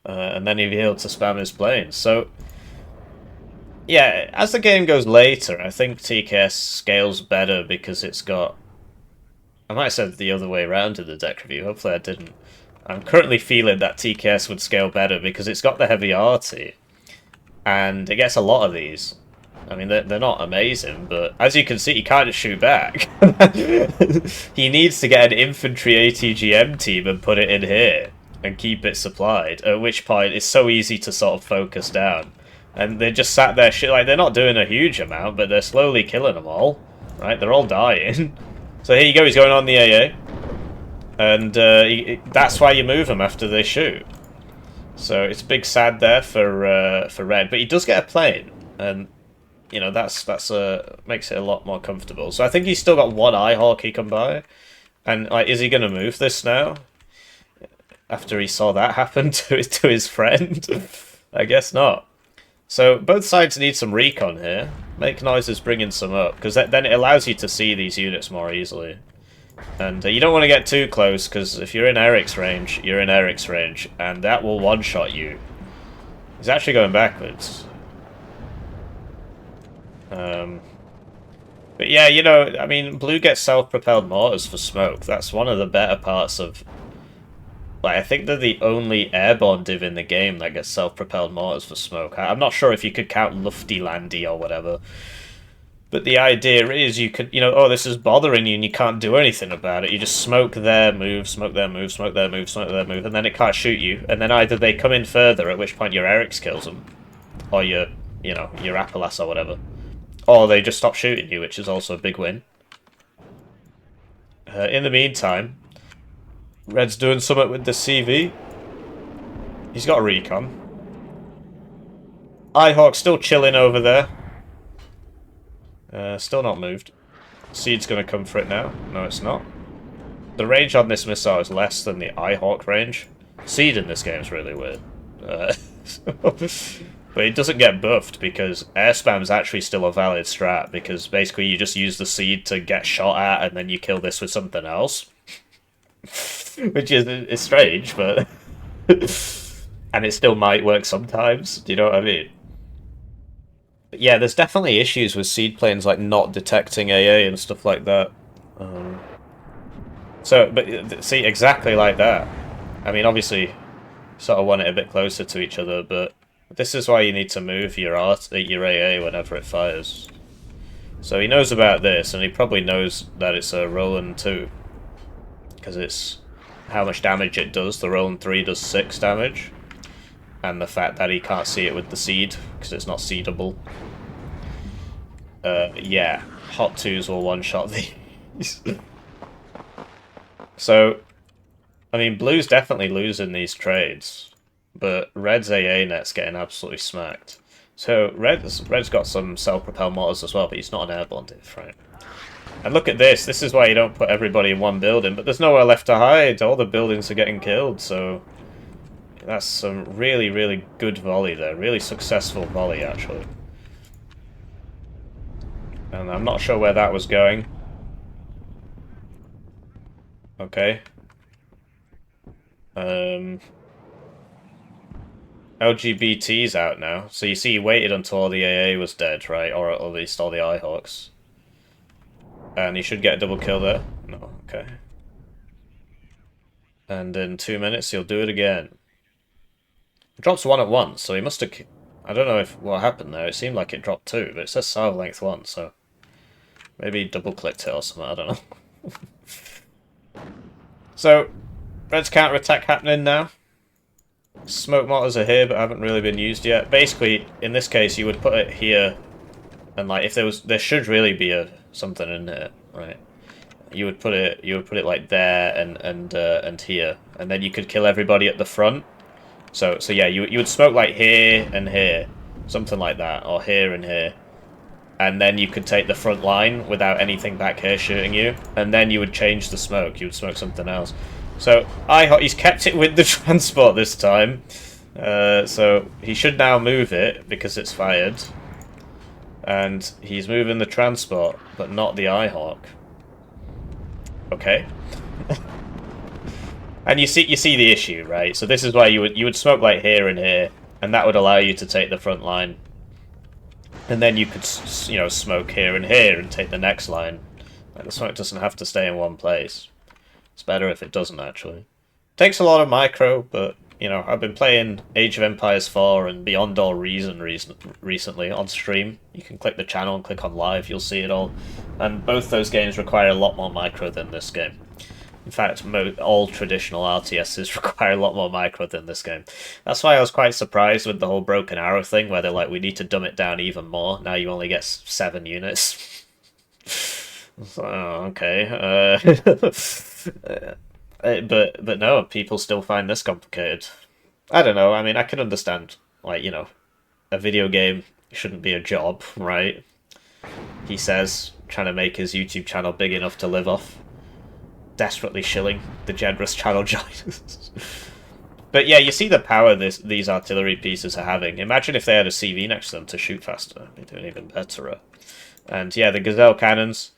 And then he'd be able to spam his planes. So, yeah, as the game goes later, I think TKS scales better because it's got... I might have said the other way around in the deck review, hopefully I didn't. I'm currently feeling that TKS would scale better because it's got the heavy arty, and it gets a lot of these. I mean, they're not amazing, but as you can see, he can't just shoot back. He needs to get an infantry ATGM team and put it in here and keep it supplied, at which point it's so easy to sort of focus down. And they just sat there, like, they're not doing a huge amount, but they're slowly killing them all. Right? They're all dying. So here you go, he's going on the AA. And that's why you move them after they shoot. So it's a big sad there for Red. But he does get a plane. And, you know, that's makes it a lot more comfortable. So I think he's still got 1 Eyehawk he can buy. And, like, is he going to move this now? After he saw that happen to his friend? I guess not. So both sides need some recon here. MakeNoise is bringing some up, because then it allows you to see these units more easily. And you don't want to get too close, because if you're in Eric's range, you're in Eric's range, and that will one-shot you. He's actually going backwards. But yeah, you know, I mean, Blue gets self-propelled mortars for smoke. That's one of the better parts of... Like, I think they're the only Airborne div in the game that gets self-propelled mortars for smoke. I'm not sure if you could count Lufty Landy or whatever. But the idea is you could, you know, oh, this is bothering you and you can't do anything about it. You just smoke their move, smoke their move, smoke their move, smoke their move, and then it can't shoot you. And then either they come in further, at which point your Eric's kills them, or your, you know, your Apolas or whatever. Or they just stop shooting you, which is also a big win. In the meantime... Red's doing something with the CV. He's got a recon. Eyehawk's still chilling over there. Still not moved. Seed's going to come for it now. No, it's not. The range on this missile is less than the Eyehawk range. Seed in this game is really weird. But it doesn't get buffed because air spam's actually still a valid strat, because basically you just use the seed to get shot at and then you kill this with something else. Which is strange, but... and it still might work sometimes, do you know what I mean? But yeah, there's definitely issues with seed planes, like not detecting AA and stuff like that. But see, exactly like that. I mean, obviously, sort of want it a bit closer to each other, but this is why you need to move your AA whenever it fires. So he knows about this, and he probably knows that it's a Roland 2. Because it's how much damage it does. The Roland 3 does 6 damage. And the fact that he can't see it with the seed, because it's not seedable. Yeah, Hot 2s will one-shot these. So, I mean, Blue's definitely losing these trades. But Red's AA net's getting absolutely smacked. So Red's got some self-propel mortars as well, but he's not an airborne diff, right? And look at this. This is why you don't put everybody in one building, but there's nowhere left to hide. All the buildings are getting killed, so that's some really, really good volley there. Really successful volley, actually. And I'm not sure where that was going. Okay. LGBT's out now. So you see he waited until all the AA was dead, right? Or at least all the Ihawks. And he should get a double kill there. No, okay. And in 2 minutes he'll do it again. It drops 1 at once, so he must have... I don't know if what happened there. It seemed like it dropped 2, but it says salve length 1, so... Maybe he double-clicked it or something, I don't know. So, Red's counter-attack happening now. Smoke mortars are here, but haven't really been used yet. Basically, in this case, you would put it here, and like if there should really be something in here, right? You would put it like there and here, and then you could kill everybody at the front. So yeah, you would smoke like here and here, something like that, or here and here, and then you could take the front line without anything back here shooting you, and then you would change the smoke. You would smoke something else. So he's kept it with the transport this time, so he should now move it because it's fired, and he's moving the transport, but not the Ihawk. Okay. And you see the issue, right? So this is why you would smoke like here and here, and that would allow you to take the front line, and then you could smoke here and here and take the next line. Like, the smoke doesn't have to stay in one place. It's better if it doesn't, actually. Takes a lot of micro, but, I've been playing Age of Empires 4 and Beyond All Reason recently on stream. You can click the channel and click on live, you'll see it all. And both those games require a lot more micro than this game. In fact, all traditional RTSs require a lot more micro than this game. That's why I was quite surprised with the whole Broken Arrow thing, where they're like, we need to dumb it down even more. Now you only get 7 units. So, okay. But no, people still find this complicated. I don't know. I mean, I can understand, like, a video game shouldn't be a job, right? He says, trying to make his YouTube channel big enough to live off. Desperately shilling the generous channel joiners. But yeah, you see the power these artillery pieces are having. Imagine if they had a CV next to them to shoot faster. They'd be doing even better. And yeah, the Gazelle cannons.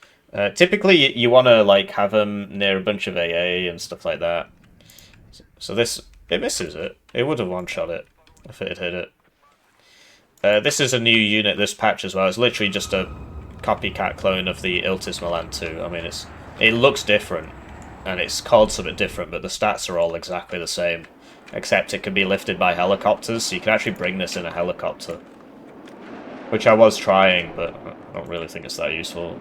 Typically, you want to like have them near a bunch of AA and stuff like that. So it misses it. It would have one-shot it if it had hit it. This is a new unit, this patch as well. It's literally just a copycat clone of the Iltis Milan 2. I mean, it looks different, and it's called something different, but the stats are all exactly the same. Except it can be lifted by helicopters, so you can actually bring this in a helicopter. Which I was trying, but I don't really think it's that useful.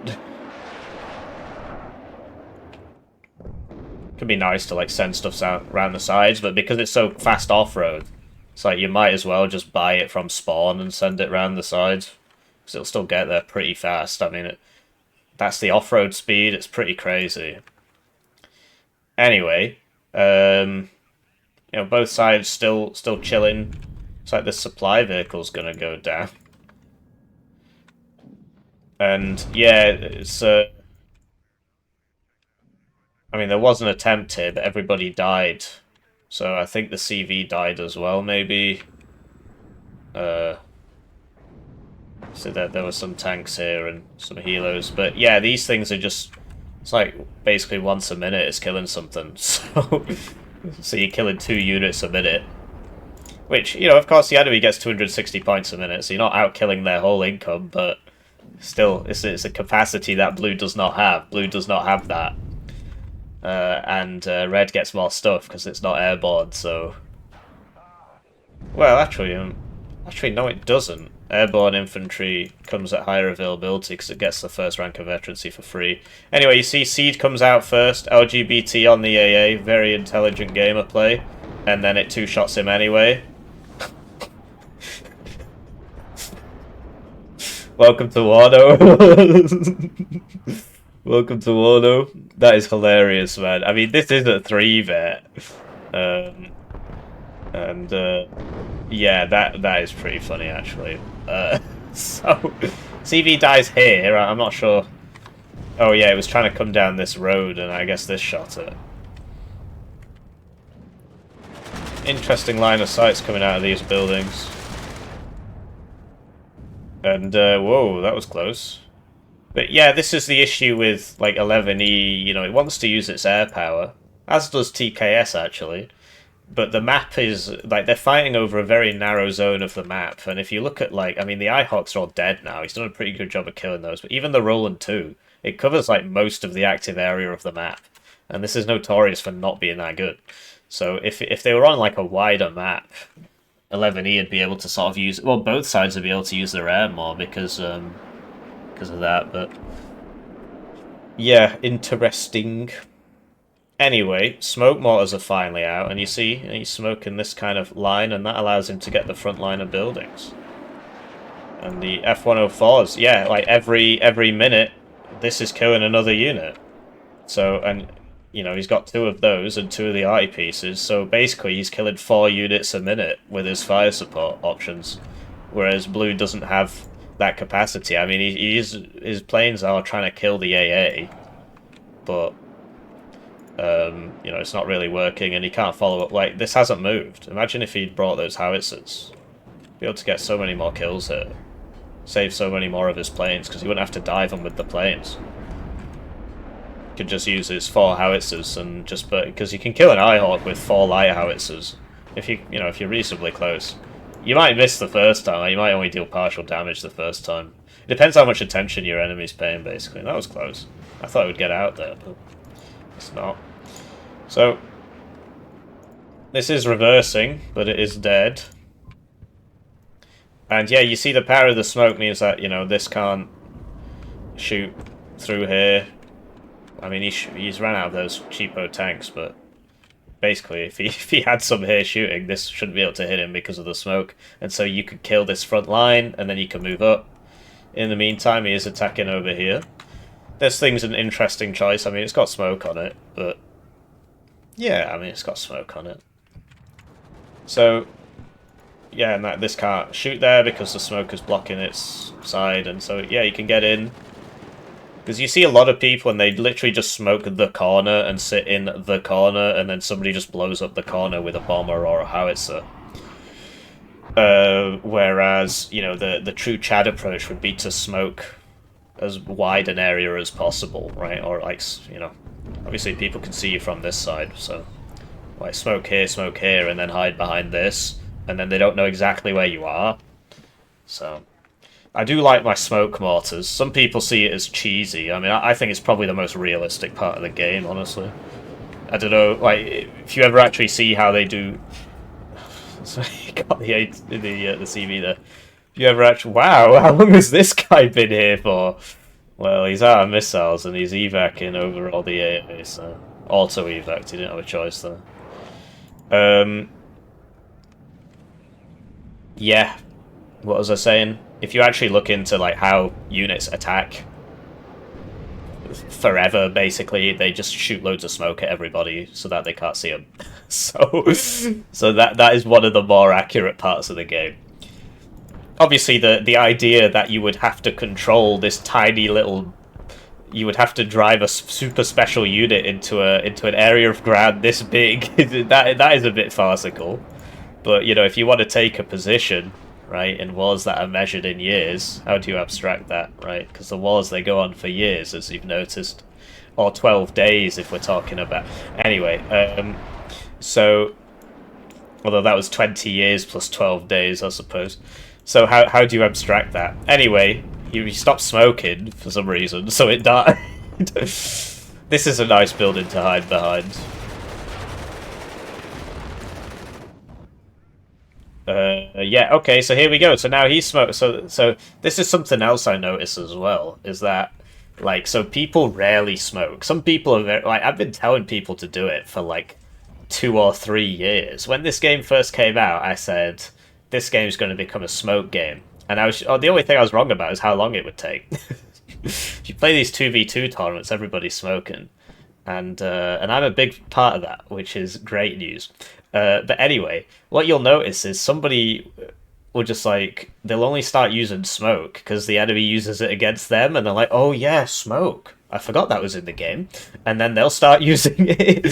Could be nice to like send stuff out around the sides, but because it's so fast off-road, it's like you might as well just buy it from spawn and send it around the sides, because it'll still get there pretty fast. I mean, that's the off-road speed. It's pretty crazy. Anyway, both sides still chilling. It's like the supply vehicle's gonna go down, and yeah, it's I mean, there was an attempt here, but everybody died. So I think the CV died as well, maybe. So there were some tanks here and some helos. But yeah, these things are just... It's like basically once a minute it's killing something. So you're killing 2 units a minute. Which, of course the enemy gets 260 points a minute, so you're not out-killing their whole income, but still, it's a capacity that Blue does not have. Blue does not have that. And Red gets more stuff because it's not airborne, so... Well, actually, no, it doesn't. Airborne infantry comes at higher availability because it gets the first rank of veterancy for free. Anyway, you see Seed comes out first, LGBT on the AA, very intelligent gamer play, and then it two-shots him anyway. Welcome to Warno. Welcome to Warno. That is hilarious, man. I mean, this is a 3-vet. Yeah, that is pretty funny, actually. So, CV dies here. I'm not sure. Oh, yeah, it was trying to come down this road, and I guess this shot it. Interesting line of sights coming out of these buildings. And, whoa, that was close. But yeah, this is the issue with, like, 11E, you know, it wants to use its air power. As does TKS, actually. But the map is, like, they're fighting over a very narrow zone of the map. And if you look at, like, I mean, the IHawks are all dead now. He's done a pretty good job of killing those. But even the Roland 2, it covers, like, most of the active area of the map. And this is notorious for not being that good. So if they were on, like, a wider map, 11E would be able to sort of use... Well, both sides would be able to use their air more because of that, but... Yeah, interesting. Anyway, smoke mortars are finally out, and you see he's smoking this kind of line, and that allows him to get the front line of buildings. And the F-104s, yeah, like every minute, this is killing another unit. So, and, you know, he's got 2 of those and 2 of the arty pieces, so basically he's killing 4 units a minute with his fire support options, whereas Blue doesn't have that capacity. I mean, his planes are trying to kill the AA, but... you know, it's not really working, and he can't follow up. Like, this hasn't moved. Imagine if he'd brought those howitzers. Be able to get so many more kills here. Save so many more of his planes, because he wouldn't have to dive them with the planes. He could just use his 4 howitzers, and just... because you can kill an IHawk with 4 light howitzers. If if you're reasonably close. You might miss the first time, or you might only deal partial damage the first time. It depends how much attention your enemy's paying, basically. That was close. I thought it would get out there, but... it's not. So, this is reversing, but it is dead. And yeah, you see the power of the smoke means that, you know, this can't shoot through here. I mean, he's ran out of those cheapo tanks, but basically, if he had some here shooting, this shouldn't be able to hit him because of the smoke. And so you could kill this front line, and then you can move up. In the meantime, he is attacking over here. This thing's an interesting choice. I mean, it's got smoke on it, but... yeah, I mean, it's got smoke on it. So, yeah, and this can't shoot there because the smoke is blocking its side, and so, yeah, you can get in. Because you see a lot of people, and they literally just smoke the corner and sit in the corner, and then somebody just blows up the corner with a bomber or a howitzer. Whereas, you know, the true Chad approach would be to smoke as wide an area as possible, right? Or, like, you know, obviously people can see you from this side, so, like, smoke here, and then hide behind this, and then they don't know exactly where you are. So, I do like my smoke mortars. Some people see it as cheesy. I mean, I think it's probably the most realistic part of the game, honestly. I don't know, like, if you ever actually see how they do... so, you got the CV there. If you ever actually... wow, how long has this guy been here for? Well, he's out of missiles, and he's evacing over all the AA, so... auto-evac, he didn't have a choice there. Yeah. What was I saying? If you actually look into, like, how units attack... forever, basically, they just shoot loads of smoke at everybody so that they can't see them. So that is one of the more accurate parts of the game. Obviously, the idea that you would have to control this tiny little... you would have to drive a super special unit into an area of ground this big, that is a bit farcical. But, you know, if you want to take a position, right, in wars that are measured in years, how do you abstract that, right? Because the wars, they go on for years, as you've noticed. Or 12 days, if we're talking about... anyway, so... although that was 20 years plus 12 days, I suppose. So how do you abstract that? Anyway, he stopped smoking for some reason, so it died. This is a nice building to hide behind. Yeah, okay, so here we go. So now he's smoked. So this is something else I notice as well, is that, like, so people rarely smoke. Some people are very, like, I've been telling people to do it for, like, 2 or 3 years. When this game first came out, I said, this game's going to become a smoke game. And the only thing I was wrong about is how long it would take. If you play these 2v2 tournaments, everybody's smoking. And I'm a big part of that, which is great news. But anyway, what you'll notice is somebody will just, like, they'll only start using smoke because the enemy uses it against them, and they're like, oh yeah, smoke. I forgot that was in the game. And then they'll start using it.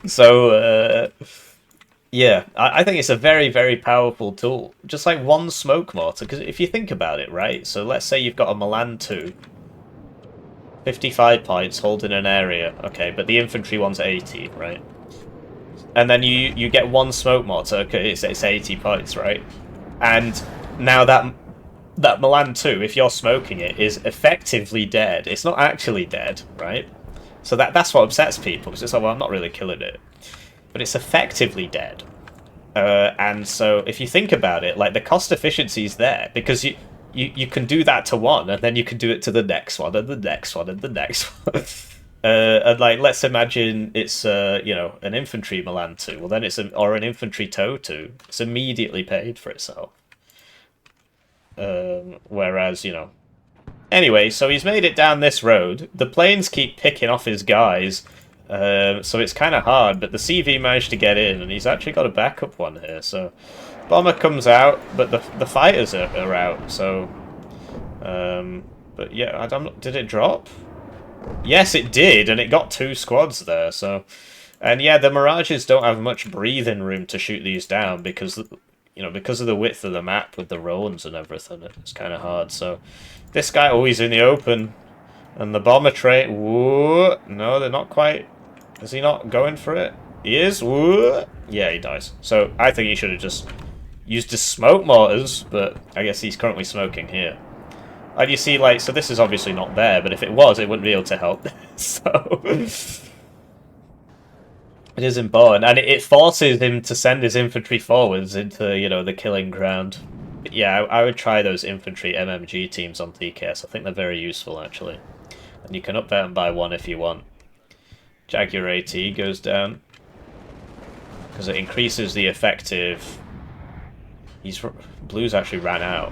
So, yeah, I think it's a very, very powerful tool. Just like one smoke mortar, because if you think about it, right? So let's say you've got a Milan 2. 55 points, holding an area. Okay, but the infantry one's 80, right? And then you get one smoke mortar. Okay, it's 80 points, right? And now that Milan 2, if you're smoking it, is effectively dead. It's not actually dead, right? So that's what upsets people, because it's like, well, I'm not really killing it. But it's effectively dead. And so if you think about it, like, the cost efficiency is there, because you can do that to one, and then you can do it to the next one, and the next one, and the next one. And, like, let's imagine it's, you know, an infantry Milan 2. Well, then or an infantry TOW 2. It's immediately paid for itself. Whereas, you know... Anyway, so he's made it down this road. The planes keep picking off his guys, so it's kind of hard, but the CV managed to get in, and he's actually got a backup one here, so... Bomber comes out, but the fighters are out, so... but yeah, I don't... Did it drop? Yes, it did, and it got 2 squads there, so... And yeah, the Mirages don't have much breathing room to shoot these down, because, you know, because of the width of the map with the Rolands and everything, it's kind of hard, so... This guy, oh, he's in the open, and the bomber train... Whoa! No, they're not quite... Is he not going for it? He is? Whoa! Yeah, he dies. So, I think he should have just... used his smoke mortars, but I guess he's currently smoking here. And you see, like, so this is obviously not there, but if it was, it wouldn't be able to help. So, it is important, and it forces him to send his infantry forwards into, you know, the killing ground. But yeah, I would try those infantry MMG teams on TKS. I think they're very useful, actually. And you can up them by 1 if you want. Jaguar AT goes down, because it increases the effective... Blue's actually ran out.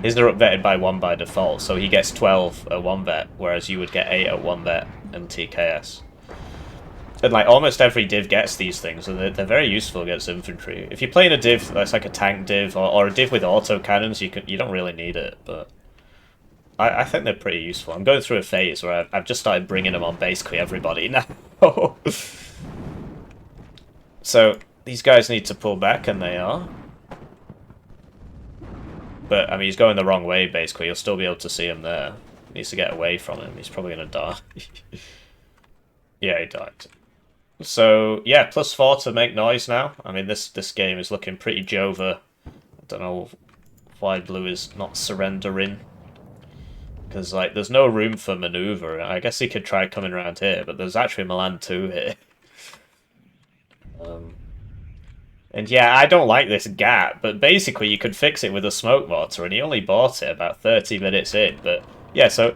His are upvetted by 1 by default, so he gets 12 at 1 vet, whereas you would get 8 at 1 vet and TKS. And, like, almost every div gets these things, and they're very useful against infantry. If you're playing a div that's like a tank div, or a div with auto cannons, you don't really need it, but I think they're pretty useful. I'm going through a phase where I've just started bringing them on basically everybody now. So, these guys need to pull back, and they are. But, I mean, he's going the wrong way, basically. You'll still be able to see him there. He needs to get away from him. He's probably going to die. Yeah, he died. So, yeah, +4 to MakeNoise now. I mean, this game is looking pretty Jova. I don't know why Blue is not surrendering. Because, like, there's no room for maneuver. I guess he could try coming around here, but there's actually a Milan 2 here. And yeah, I don't like this gap, but basically you could fix it with a smoke mortar, and he only bought it about 30 minutes in. But yeah, so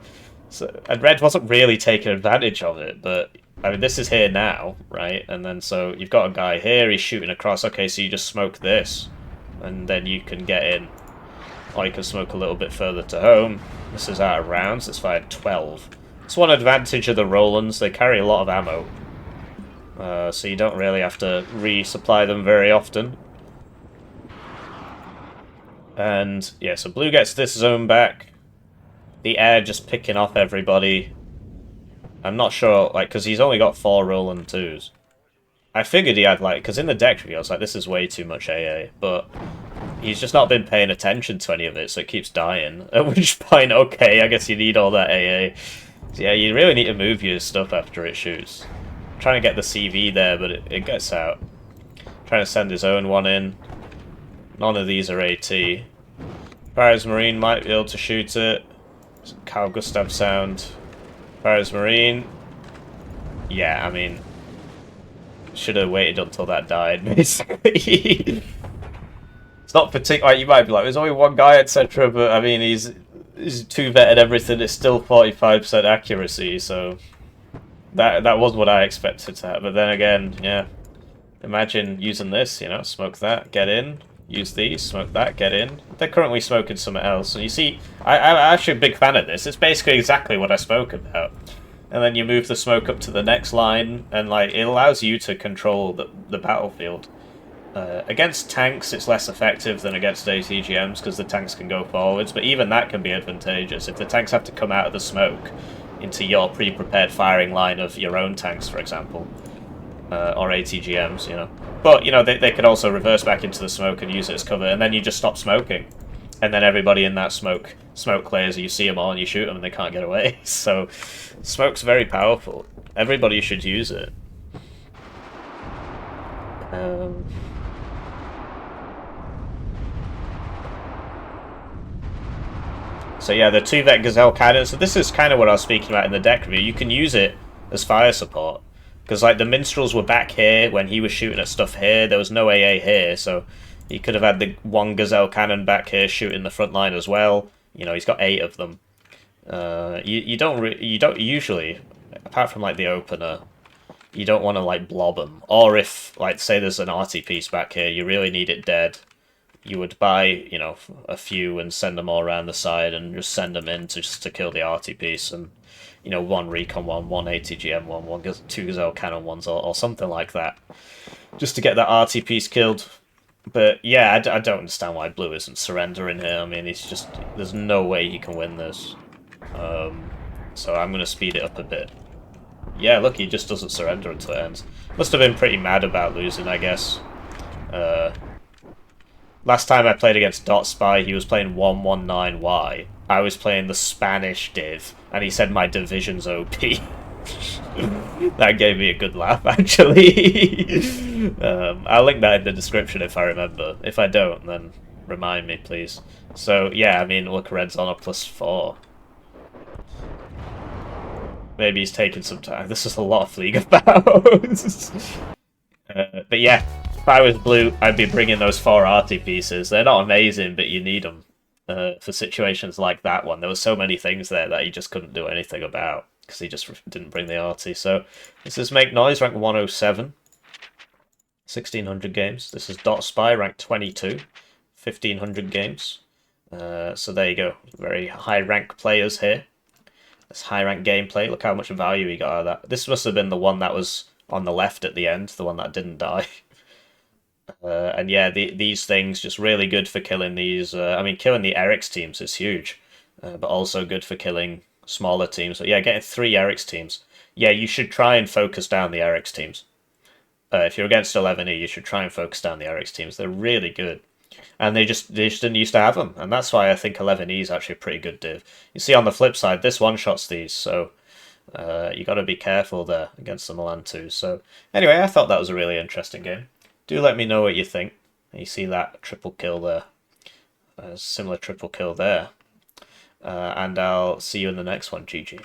and Red wasn't really taking advantage of it, but I mean, this is here now, right? And then so you've got a guy here, he's shooting across. Okay, so you just smoke this, and then you can get in. Or you can smoke a little bit further to home. This is out of rounds, it's fired 12. It's one advantage of the Rolands, they carry a lot of ammo. So you don't really have to resupply them very often. And, yeah, so Blue gets this zone back. The air just picking off everybody. I'm not sure, like, because he's only got 4 Roland 2s. I figured he had, like, because in the deck review I was like, this is way too much AA, but he's just not been paying attention to any of it, so it keeps dying. At which point, okay, I guess you need all that AA. So yeah, you really need to move your stuff after it shoots. Trying to get the CV there, but it gets out. Trying to send his own one in. None of these are AT. Paris Marine might be able to shoot it. Carl Gustav sound. Paris Marine. Yeah, I mean, should have waited until that died, basically. It's not particular. Like, you might be like, there's only one guy, etc. But I mean, he's two vetted everything. It's still 45% accuracy. So that was what I expected to have. But then again, yeah. Imagine using this. You know, smoke that, get in. Use these, smoke that, get in. They're currently smoking something else. And you see, I'm actually a big fan of this. It's basically exactly what I spoke about. And then you move the smoke up to the next line, and like it allows you to control the battlefield. Against tanks, it's less effective than against ATGMs because the tanks can go forwards, but even that can be advantageous. If the tanks have to come out of the smoke into your pre-prepared firing line of your own tanks, for example, or ATGMs, you know. But, you know, they could also reverse back into the smoke and use it as cover, and then you just stop smoking. And then everybody in that smoke clears, you see them all, and you shoot them, and they can't get away. So, smoke's very powerful. Everybody should use it. So yeah, the 2-vet Gazelle cannon. So this is kind of what I was speaking about in the deck review. You can use it as fire support. Because, like, the minstrels were back here when he was shooting at stuff here. There was no AA here, so he could have had the one Gazelle cannon back here shooting the front line as well. You know, he's got 8 of them. You don't usually, apart from, like, the opener, you don't want to, like, blob them. Or if, like, say there's an arty piece back here, you really need it dead. You would buy, you know, a few and send them all around the side and just send them in just to kill the arty piece and... You know, one recon one ATGM one, 2 Gazelle cannon ones, or something like that, just to get that RT piece killed. But yeah, I don't understand why Blue isn't surrendering here. I mean, he's just there's no way he can win this. So I'm gonna speed it up a bit. Yeah, look, he just doesn't surrender until it ends. Must have been pretty mad about losing, I guess. Last time I played against DotSpy, he was playing 119Y. I was playing the Spanish div, and he said my division's OP. That gave me a good laugh, actually. I'll link that in the description if I remember. If I don't, then remind me, please. So, yeah, I mean, look, Red's on a +4. Maybe he's taking some time. This is a lot of League of Bows. But yeah, if I was Blue, I'd be bringing those 4 arty pieces. They're not amazing, but you need them for situations like that one. There were so many things there that he just couldn't do anything about because he just didn't bring the arty. So this is MakeNoise, rank 107, 1600 games. This is DotSpy, rank 22, 1500 games. So there you go. Very high rank players here. That's high rank gameplay. Look how much value he got out of that. This must have been the one that was on the left at the end, the one that didn't die. And yeah, these things just really good for killing these. I mean, killing the Eric's teams is huge, but also good for killing smaller teams. So yeah, getting 3 Eric's teams. Yeah, you should try and focus down the Eric's teams. If you're against 11E, you should try and focus down the Eric's teams. They're really good. And they just didn't used to have them. And that's why I think 11E is actually a pretty good div. You see on the flip side, this one-shots these, so you got to be careful there against the Milan 2. So anyway, I thought that was a really interesting game. Do let me know what you think. You see that triple kill there. Similar triple kill there. And I'll see you in the next one. GG.